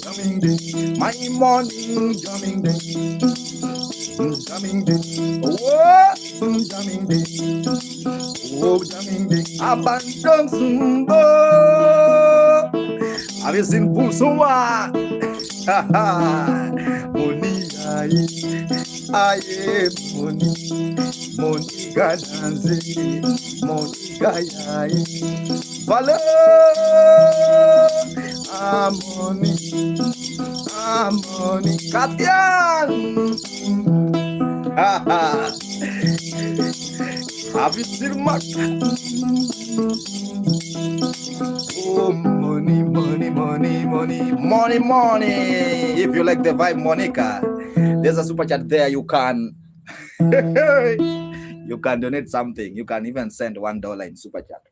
jamming day, my morning jamming day. Jamming day, jamming day, abundance, have you seen Pulsoa? Money, aye, money, gadanze, money, gaye, vale, money, Katian. Have you seen Mark? Oh, money. If you like the vibe, Monica, there's a super chat there. You can donate something. You can even send $1 in super chat.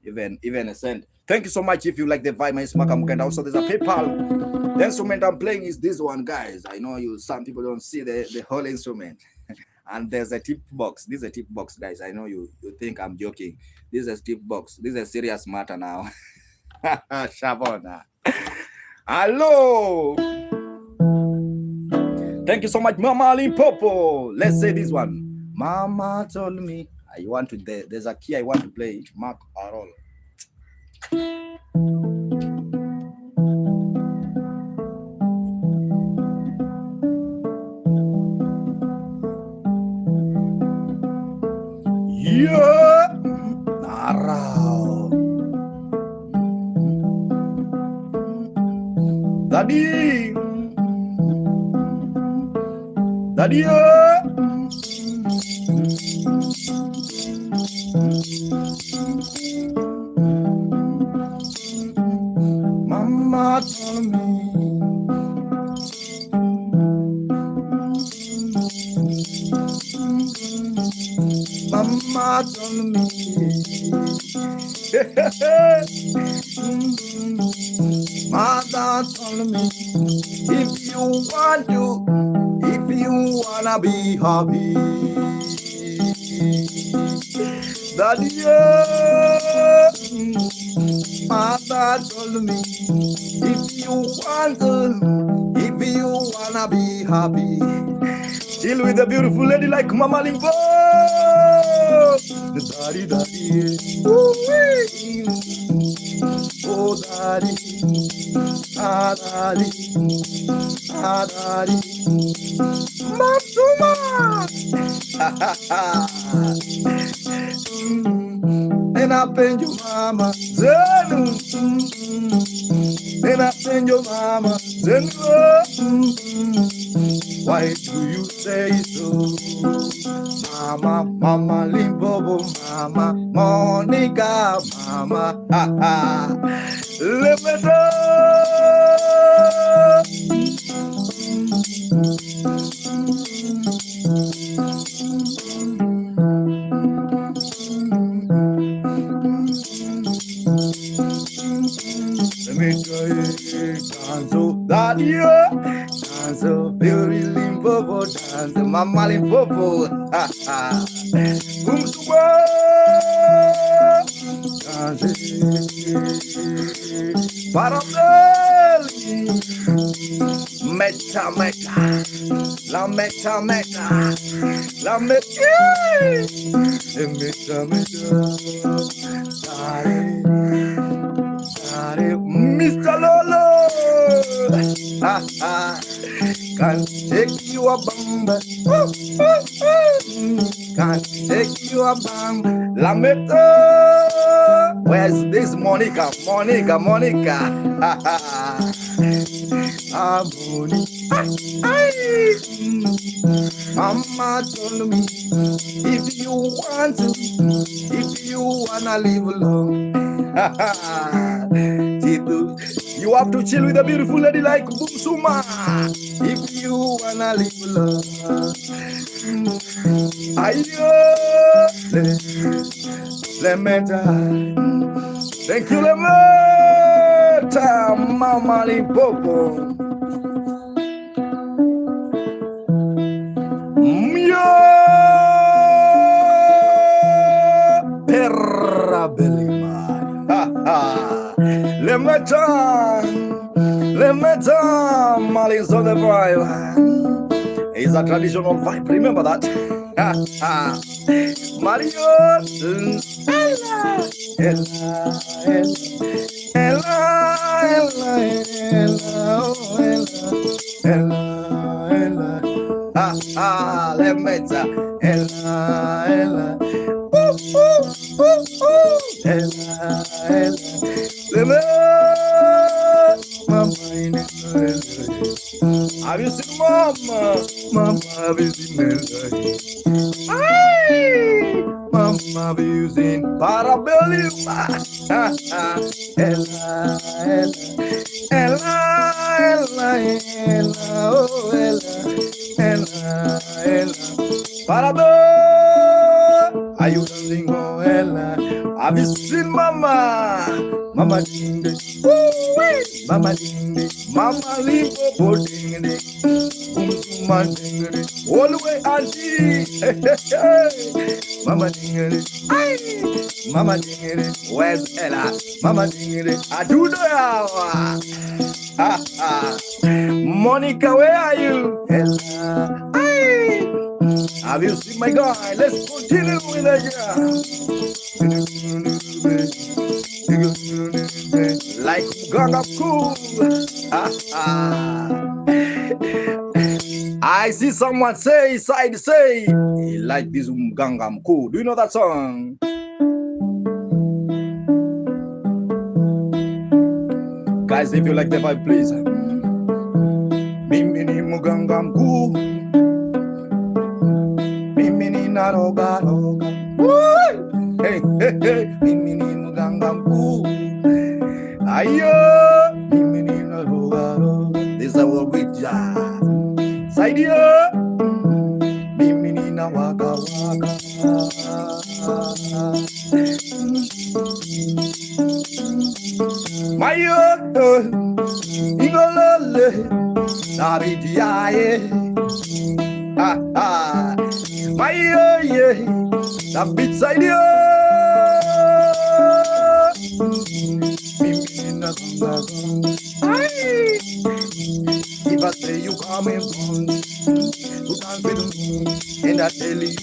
Even a cent. Thank you so much. If you like the vibe, my Smaka, and also there's a PayPal. The instrument I'm playing is this one, guys. I know some people don't see the whole instrument. And there's a tip box. This is a tip box, guys. I know you think I'm joking. This is a tip box. This is a serious matter now. Shabona. Hello. Thank you so much, Mama Limpopo. Let's say this one. Mama told me there's a key I want to play. Mark Arol. Yeah, Narao. Daddy, Mama told me. Mama told me. Mother told me, if you wanna be happy, Daddy, Mother told me, if you wanna be happy, chill with a beautiful lady like Mama Limbo. Daddy, oh daddy, daddy, daddy, Matuma. And I bend your mama, Zenu. And I bend your mama, Zenu. Why do you say so? Mama Limbobo, Mama Monica, Mama, let me go. Let me go, dance, that you dance, very Limbobo, dance, Mama Limbobo, boom, Parabeli, meta, la meta, la meta, Mr. Lolo, can't take you a bamba, can't take you a bamba, la meta. Where's this Monica? Monica. Mama told me, if you wanna live alone, you have to chill with a beautiful lady like Bumsuma. If you wanna live alone, Lemeta. Thank you, Lemeta, Mama Limpopo. Perrabelima. Lemeta, Mali's on the vibe. It's a traditional vibe, remember that? Mario, Ella, Lemeta, Ella, have you seen Mama? Have you seen Melody? Mama, have you seen Parabellum? Ella, Parabellum. Are you dancing, oh Ella? Have you seen Mama? Mama ding ding, Mama ding ding, Mama limbo ding ding, Mama ding ding, all the way auntie, Mama ding ding, Mama ding ding, where's Ella? Mama ding ding, I do the hour. Monica, where are you? Ella, have you seen my guy? Let's continue with the like Ganga cool. I see someone say, he like this Gangam cool. Do you know that song? Guys, if you like the vibe, please. Mimini Mugangam cool. Mimini Naroga. Hey, Mimini Mugangam cool. Ayo, Mimini Naroga. This is our witch. Side here. Mimini na waka waka. Mayo ingolole na bidiaye. Mayo ye na bitsadio. If I say you coming from to dance with me, and I tell you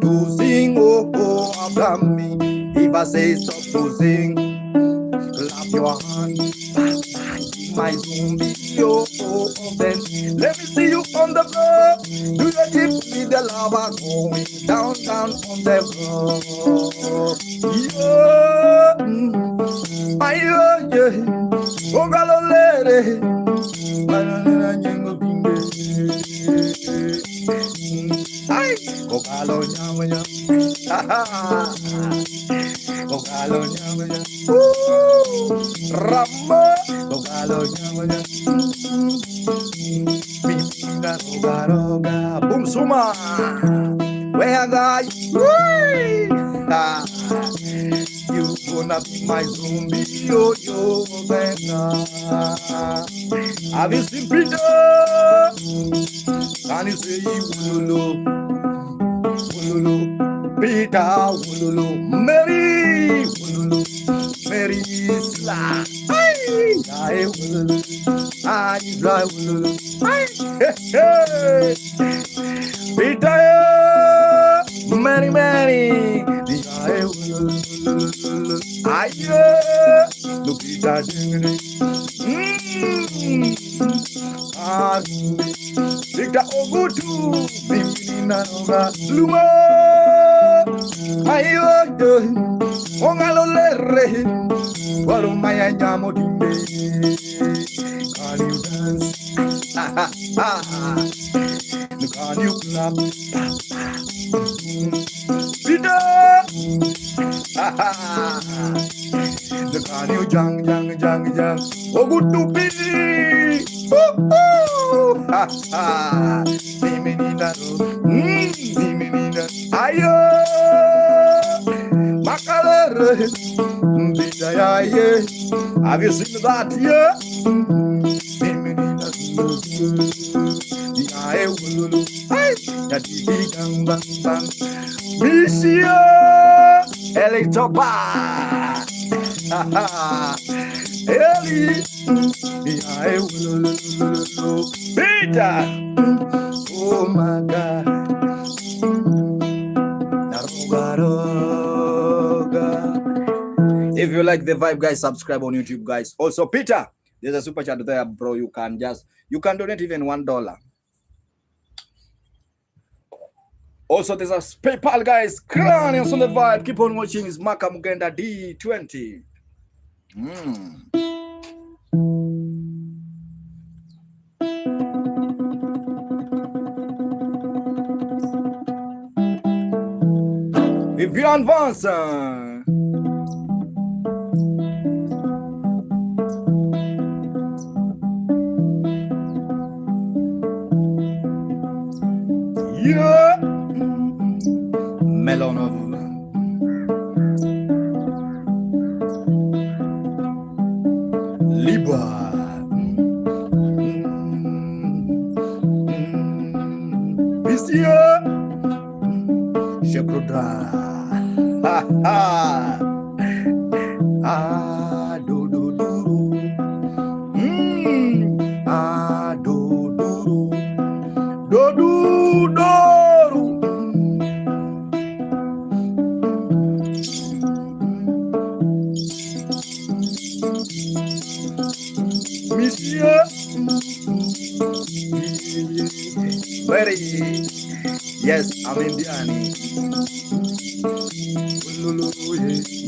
to sing, oh, oh, after me. If I say stop to sing, clap your hands, my zombie, oh, oh, oh, then let me see you on the floor. Do your dip with the lava going down, down on the floor. Yeah, yeah, oh, galo lady. Ay, kokalo nyama nyama, kokalo nyama nyama, Rambo, kokalo nyama nyama, pinda roga roga, boom suma, where guy, you gonna be my zombie, yo yo, Venga. Have you seen Peter? Can you say Wululu? Wululu, Peter, Wululu, Mary, Wululu, Mary Sla. Ay, Wululu, ay, fly Wululu. Ay, hey, hey. Peter, Mary, Mary. Ay, Wululu, ay, look Peter, Victor Ogutu, Bimina Luma, Ayo, Ongalolere, Walumaya Yamodimbe. Can you dance? Can you clap? Peter, can you jang, Ogutu Pili. Feminina, feminina, ayo, makalere, bidaye. Have you seen that? Yeah, feminina, ayo, wululu, ay, nyatiti gang bang bang, Monsieur Electopa, Eli. Peter, oh my God, if you like the vibe, guys, subscribe on YouTube, guys. Also, Peter, there's a super chat there, bro. You can donate even $1. Also, there's a PayPal, guys. Craniums on the vibe. Keep on watching. It's Maka Mugenda D20. Vivian Vincent. Yeah. Melonov. Libra. Monsieur Shekrodra. Do do do. Do do. Do do do. Monsieur. Very. Yes, I'm Indian.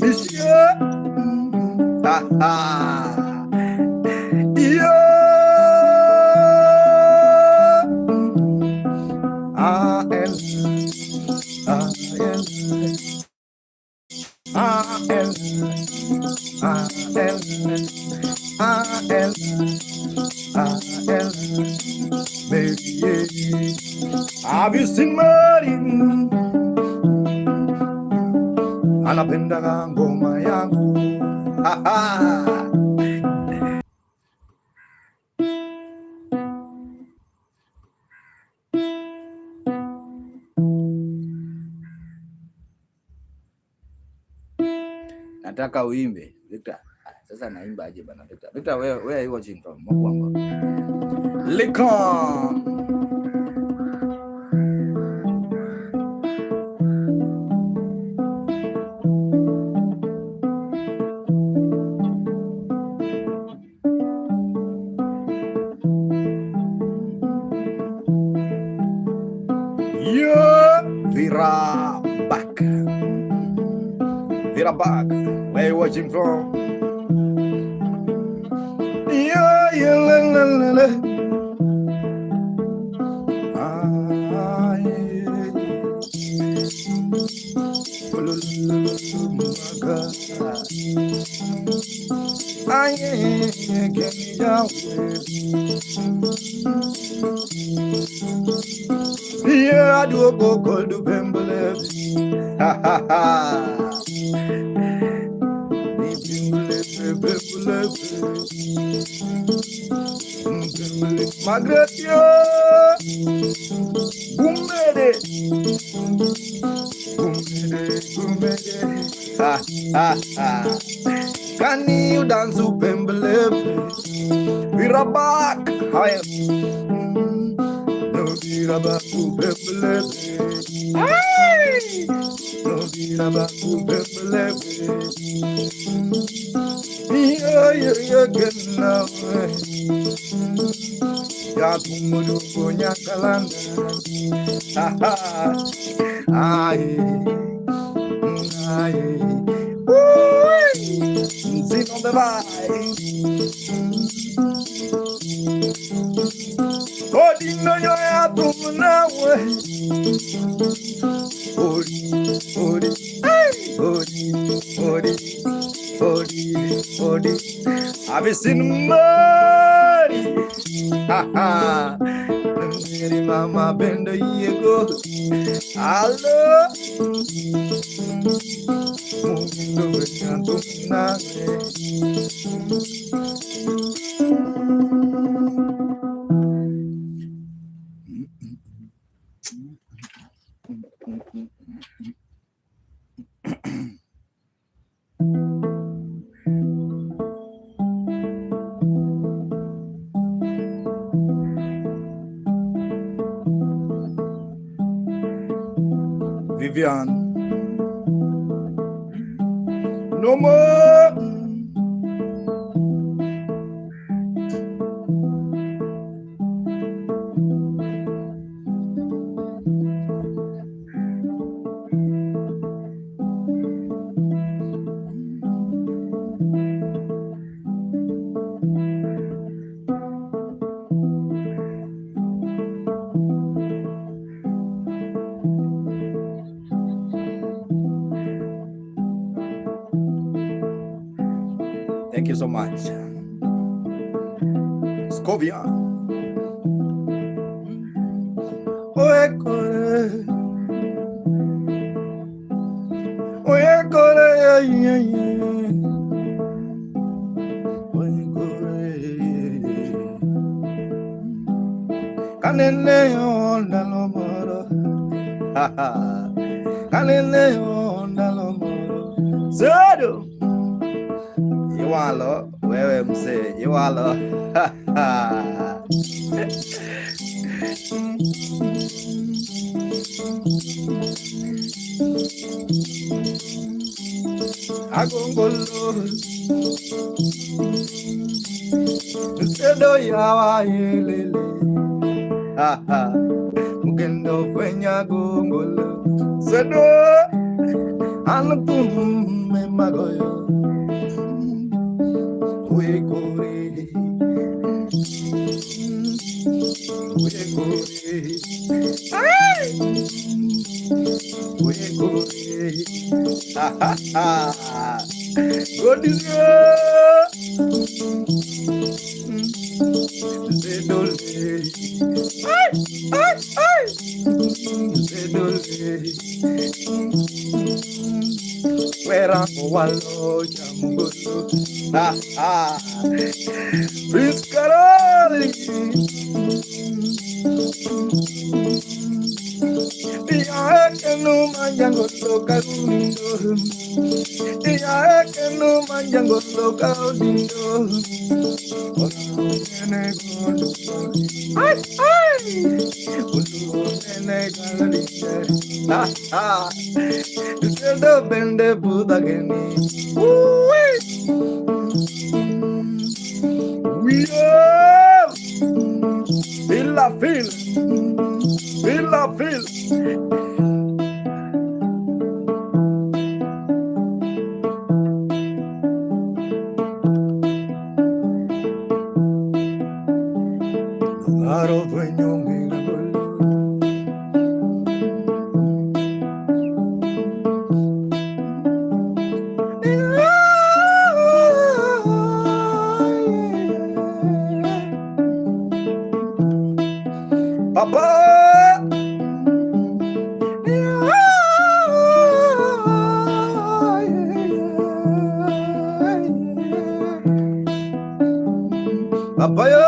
Monsieur, Have you seen Mary? Anapenda ngoma yangu. Nataka uimbe Victor. Sasa naimba aje bana Victor? Victor, where are you watching from? Mwangu. Likon. Vera back. Vera back. Where are you watching from? Yeah, la, la, la, la. Yeah, I do go call the Bembele. Ha ha ha. Magretio Gumede ha ha ha. Can you dance to Bembele? We're back. Hi. No vira baku Bembele. Hey. No vira baku Bembele. Yeah, get now. Ya tumudu konya kalanda. Ai. Ai. Ui. Zino de vai. Odino yo ya tumunawe. Ori. Odi. Have you seen Mary? Ha ha. Mary mama bendo yego. Hello. Mundo becanto na. Vivian, no more. Thank you so much. Scovia. Kanene onda lomoro. Kanene onda lomoro. Zodo. Iwalo, wewe mse, Iwalo. Agongolo. Sedo yawa yelele. Ha ha. Mugendo fenya gongolo. Sedo. Anutum me magoyo. We go. Ha ha ha. God is good. Wera walo jambo. Piscaroli. Iya kenu manjango kalundo. Iya kenu manjango kalundo. Ay ay. Ando bende puta geni. We are Villa Phil. Villa Phil. Aro dueño mira. Papa. Papa ya.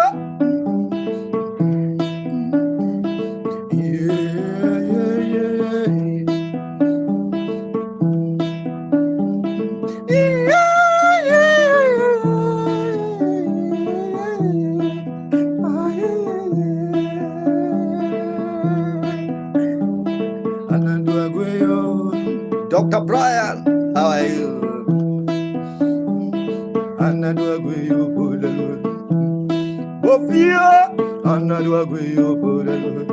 Dr. Brian, how are you? Anadua guyo podalo. Bofia, anadua guyo podalo.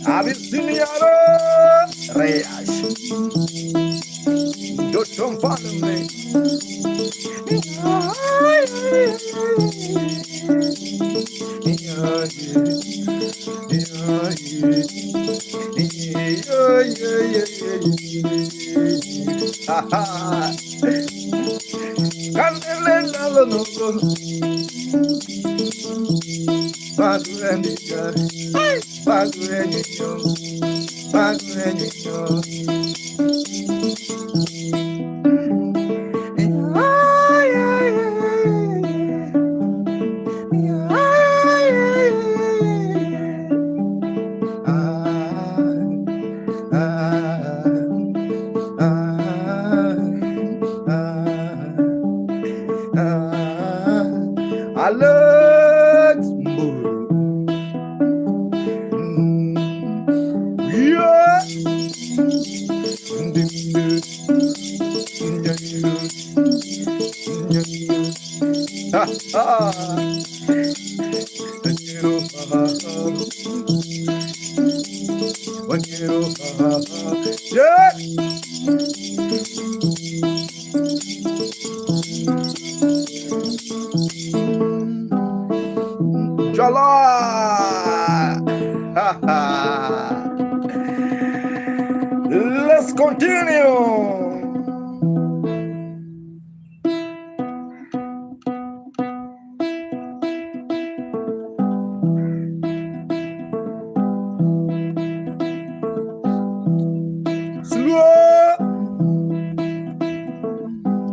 Abissiniano Reash. Don't follow me. Alex Let's continue.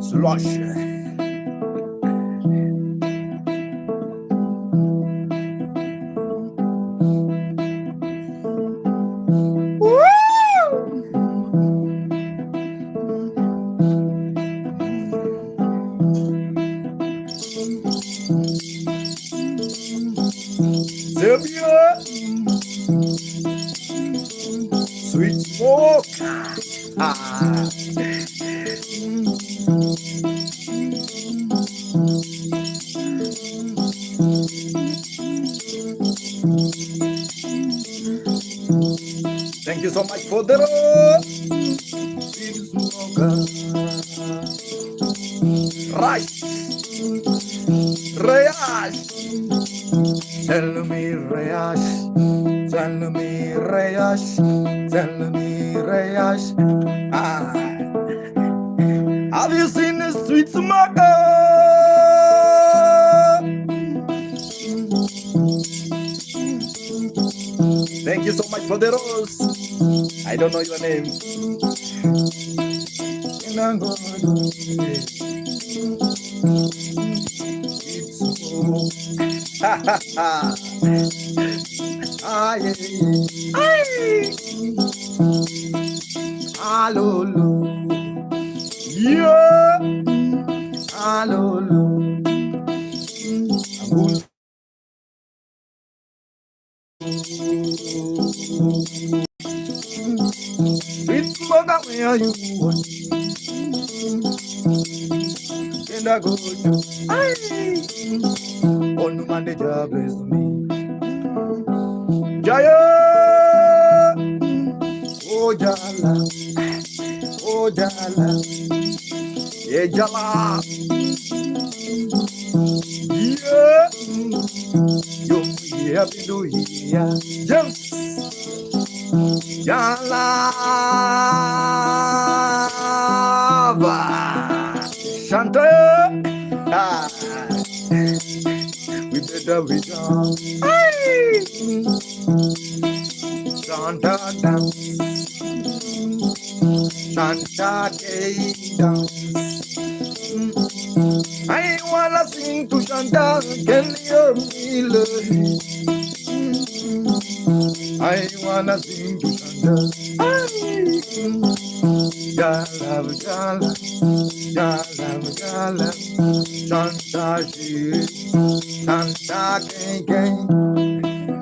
Slush. sweet smoke. Thank you so much for the sweet smoke. Right. Reash. Tell me Reash. Tell me Reash. Tell me Reash. Have you seen the sweet smoker? Thank you so much for the rose. I don't know your name. Yeah. Sweet mother, where are you? And I go to on no man the job is me. Jaya, oh Jala, oh Jala, yeah Jala, yeah, yo yeah do yeah, James, Jala, Shanta, we did the vision. Shanta dance, Shanta dance. I wanna sing to Shanta, can you feel it? I wanna sing to Shanta. Jala, jala, jala, jala, Shanta she, Shanta gang.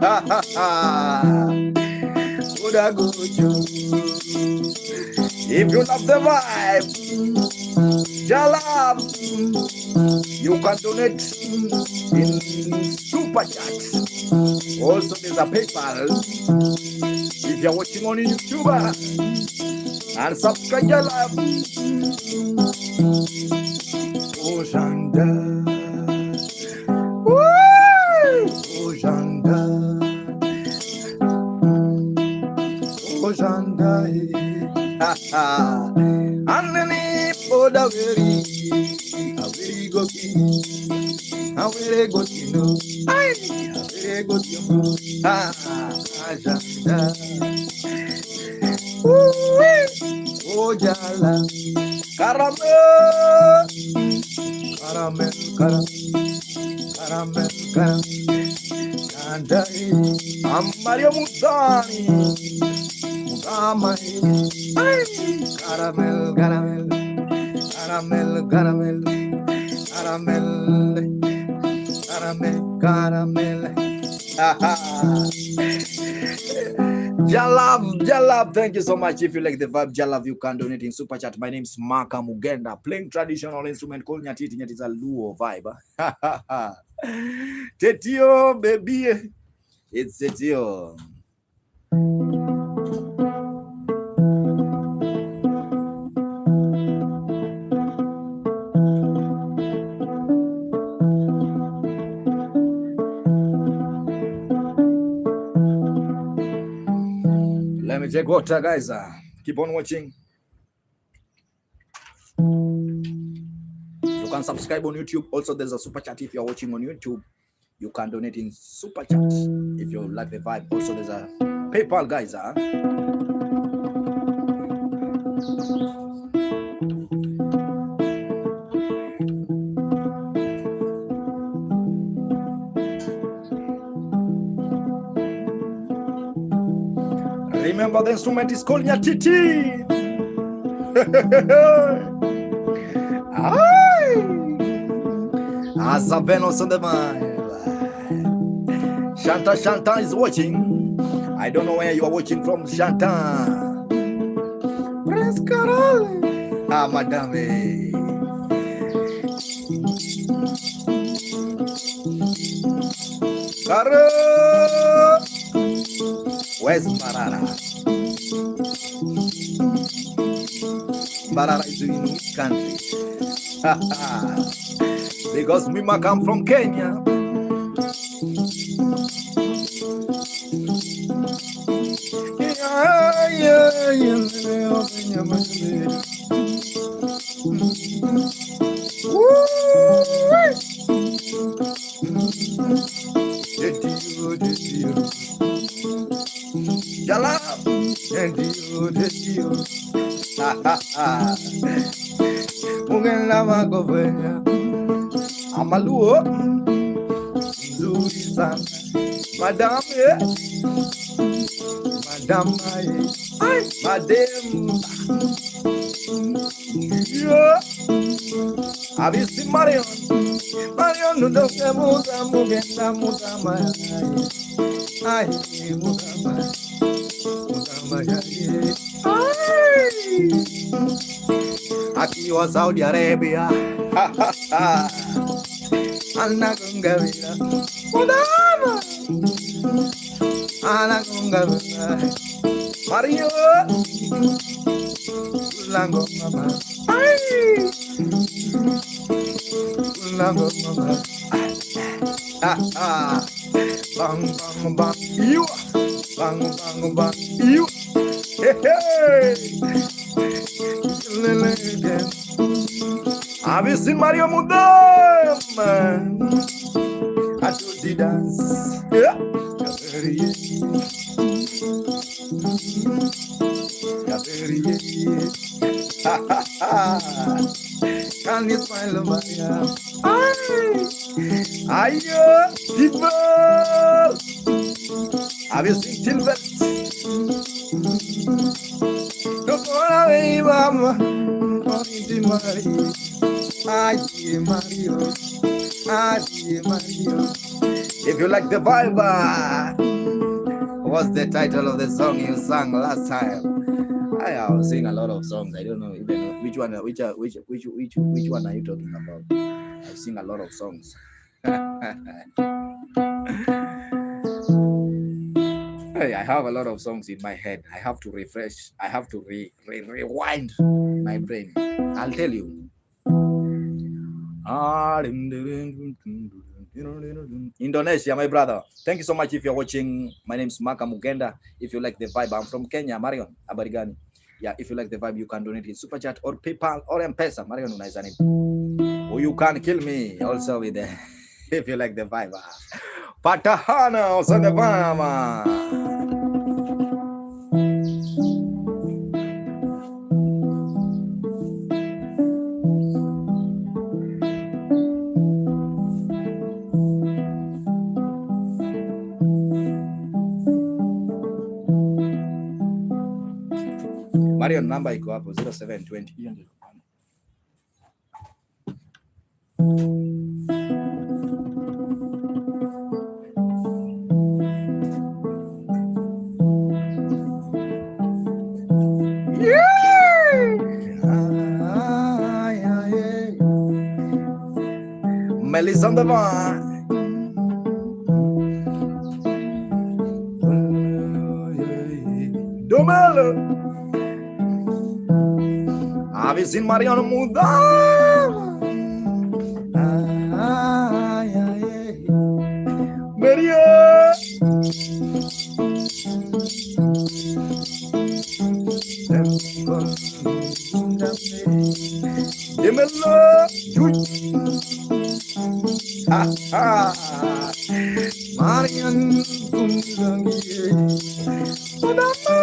Ha ha ha. Good I go you. If you love the vibe, Jala, you can donate in Super Chat. Also, there's a PayPal. If you're watching on YouTube, and subscribe Jala. Oh, Shanda. Oh, Shanda. Oh, Shanda. Underneath for the very good. How very good you know. Very good you know. Shanda. Oh, Jala. Caramel. Caramel, caramel, caramel. And I'm Mario Mutani. Caramel, caramel, caramel, caramel, caramel, caramel, caramel. Jalab, thank you so much. If you like the vibe, Jalab, you can donate in Super Chat. My name is Maka Mugenda, playing traditional instrument called nyatiti. Nyatiti is a Luo vibe. Tetio, baby. It's Tetio. Let me take water, guys. Keep on watching. You can subscribe on YouTube. Also, there's a Super Chat if you're watching on YouTube. You can donate in Super Chat if you like the vibe. Also, there's a PayPal, guys. Remember, the instrument is called nyatiti. As a Venus on the mind. Shanta is watching. I don't know where you are watching from, Chantal. Prince Carol. Ah, madame. Carol. Where's Barara? Barara is in which country? Because Mima come from Kenya. Amaluo nzuri sana madam, madam, madam. Have you seen Marion? Marion no don't muda mugenda muda ay muda aquí was Saudi Arabia. Anagungavira mudama anagungavira Mario Lango mama Lango mama bang bang bang you bang bang bang you hey hey. Have you seen Mario Mudama? I do the dance. Yeah. Can you smile, Maria? Ayo, people. Have you seen Tilbert? Don't go away, Mama. Only Maria. Mario. If you like the vibe, what's the title of the song you sang last time? I was singing a lot of songs. I don't know even which one are you talking about? I sing a lot of songs. Hey, I have a lot of songs in my head. I have to refresh. I have to rewind my brain. I'll tell you. Indonesia, my brother. Thank you so much if you're watching. My name is Maka Mugenda. If you like the vibe, I'm from Kenya. Marion, Abarigani. Yeah, if you like the vibe, you can donate in Super Chat or PayPal or M-Pesa. Marion Unaizani. Or you can kill me also with the if you like the vibe. Patahana also the vibe. Marion number iko hapo 0720. Hiyo ndio. Melissa on the line. Domelo. Have you seen Mariano Mudama? Maria. Demelo. Marian Kungangi. Mudama.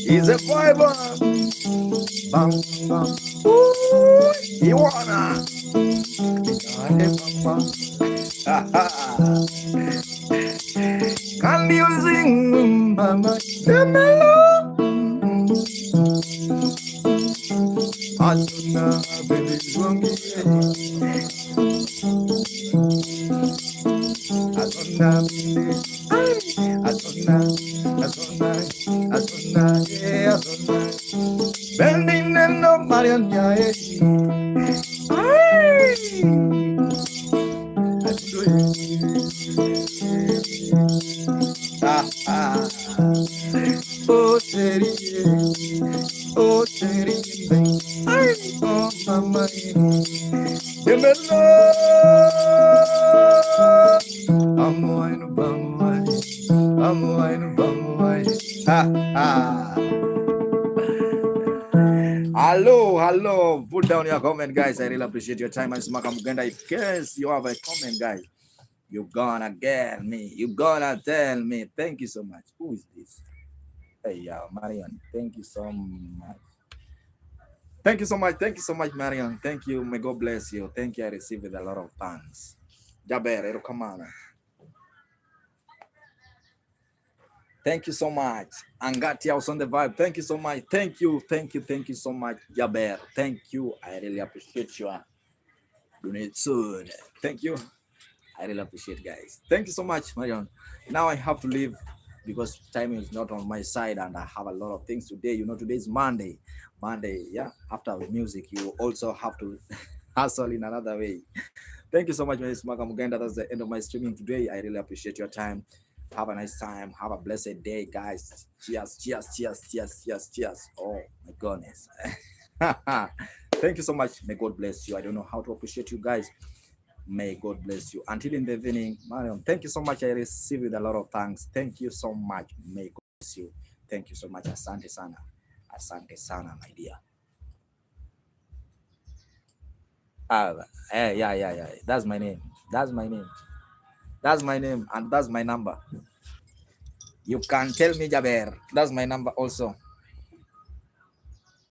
He's a fiber. Bang bang. Ooh, you wanna? Can you sing, Mama? Atuna baby Asona, asona, asona, asona, asona. Bending and no Mariana. Oh, serie, oh, serie, oh, mama, hello. Put down your comment, guys. I really appreciate your time. I'm Smaka Mugenda. In case you have a comment, guys, you're gonna get me. You're gonna tell me. Thank you so much. Who is this? Hey, Marion. Thank you so much. Thank you so much. Thank you so much, Marion. Thank you. May God bless you. Thank you. I received a lot of thanks. Jaber, come. Thank you so much. Angati was on the vibe. Thank you so much. Thank you so much, Jaber. Thank you. I really appreciate you. Donate soon. Thank you. I really appreciate, guys. Thank you so much, Marion. Now I have to leave because time is not on my side and I have a lot of things today. You know, today is Monday. Yeah. After music, you also have to hustle in another way. Thank you so much, Ms. Makamugenda. That's the end of my streaming today. I really appreciate your time. Have a nice time. Have a blessed day, guys. Cheers. Oh, my goodness. Thank you so much. May God bless you. I don't know how to appreciate you guys. May God bless you. Until in the evening, Mariam, thank you so much. I received a lot of thanks. Thank you so much. May God bless you. Thank you so much. Asante sana. Asante sana, my dear. Yeah. That's my name. That's my name, and that's my number. You can tell me, Jaber. That's my number also.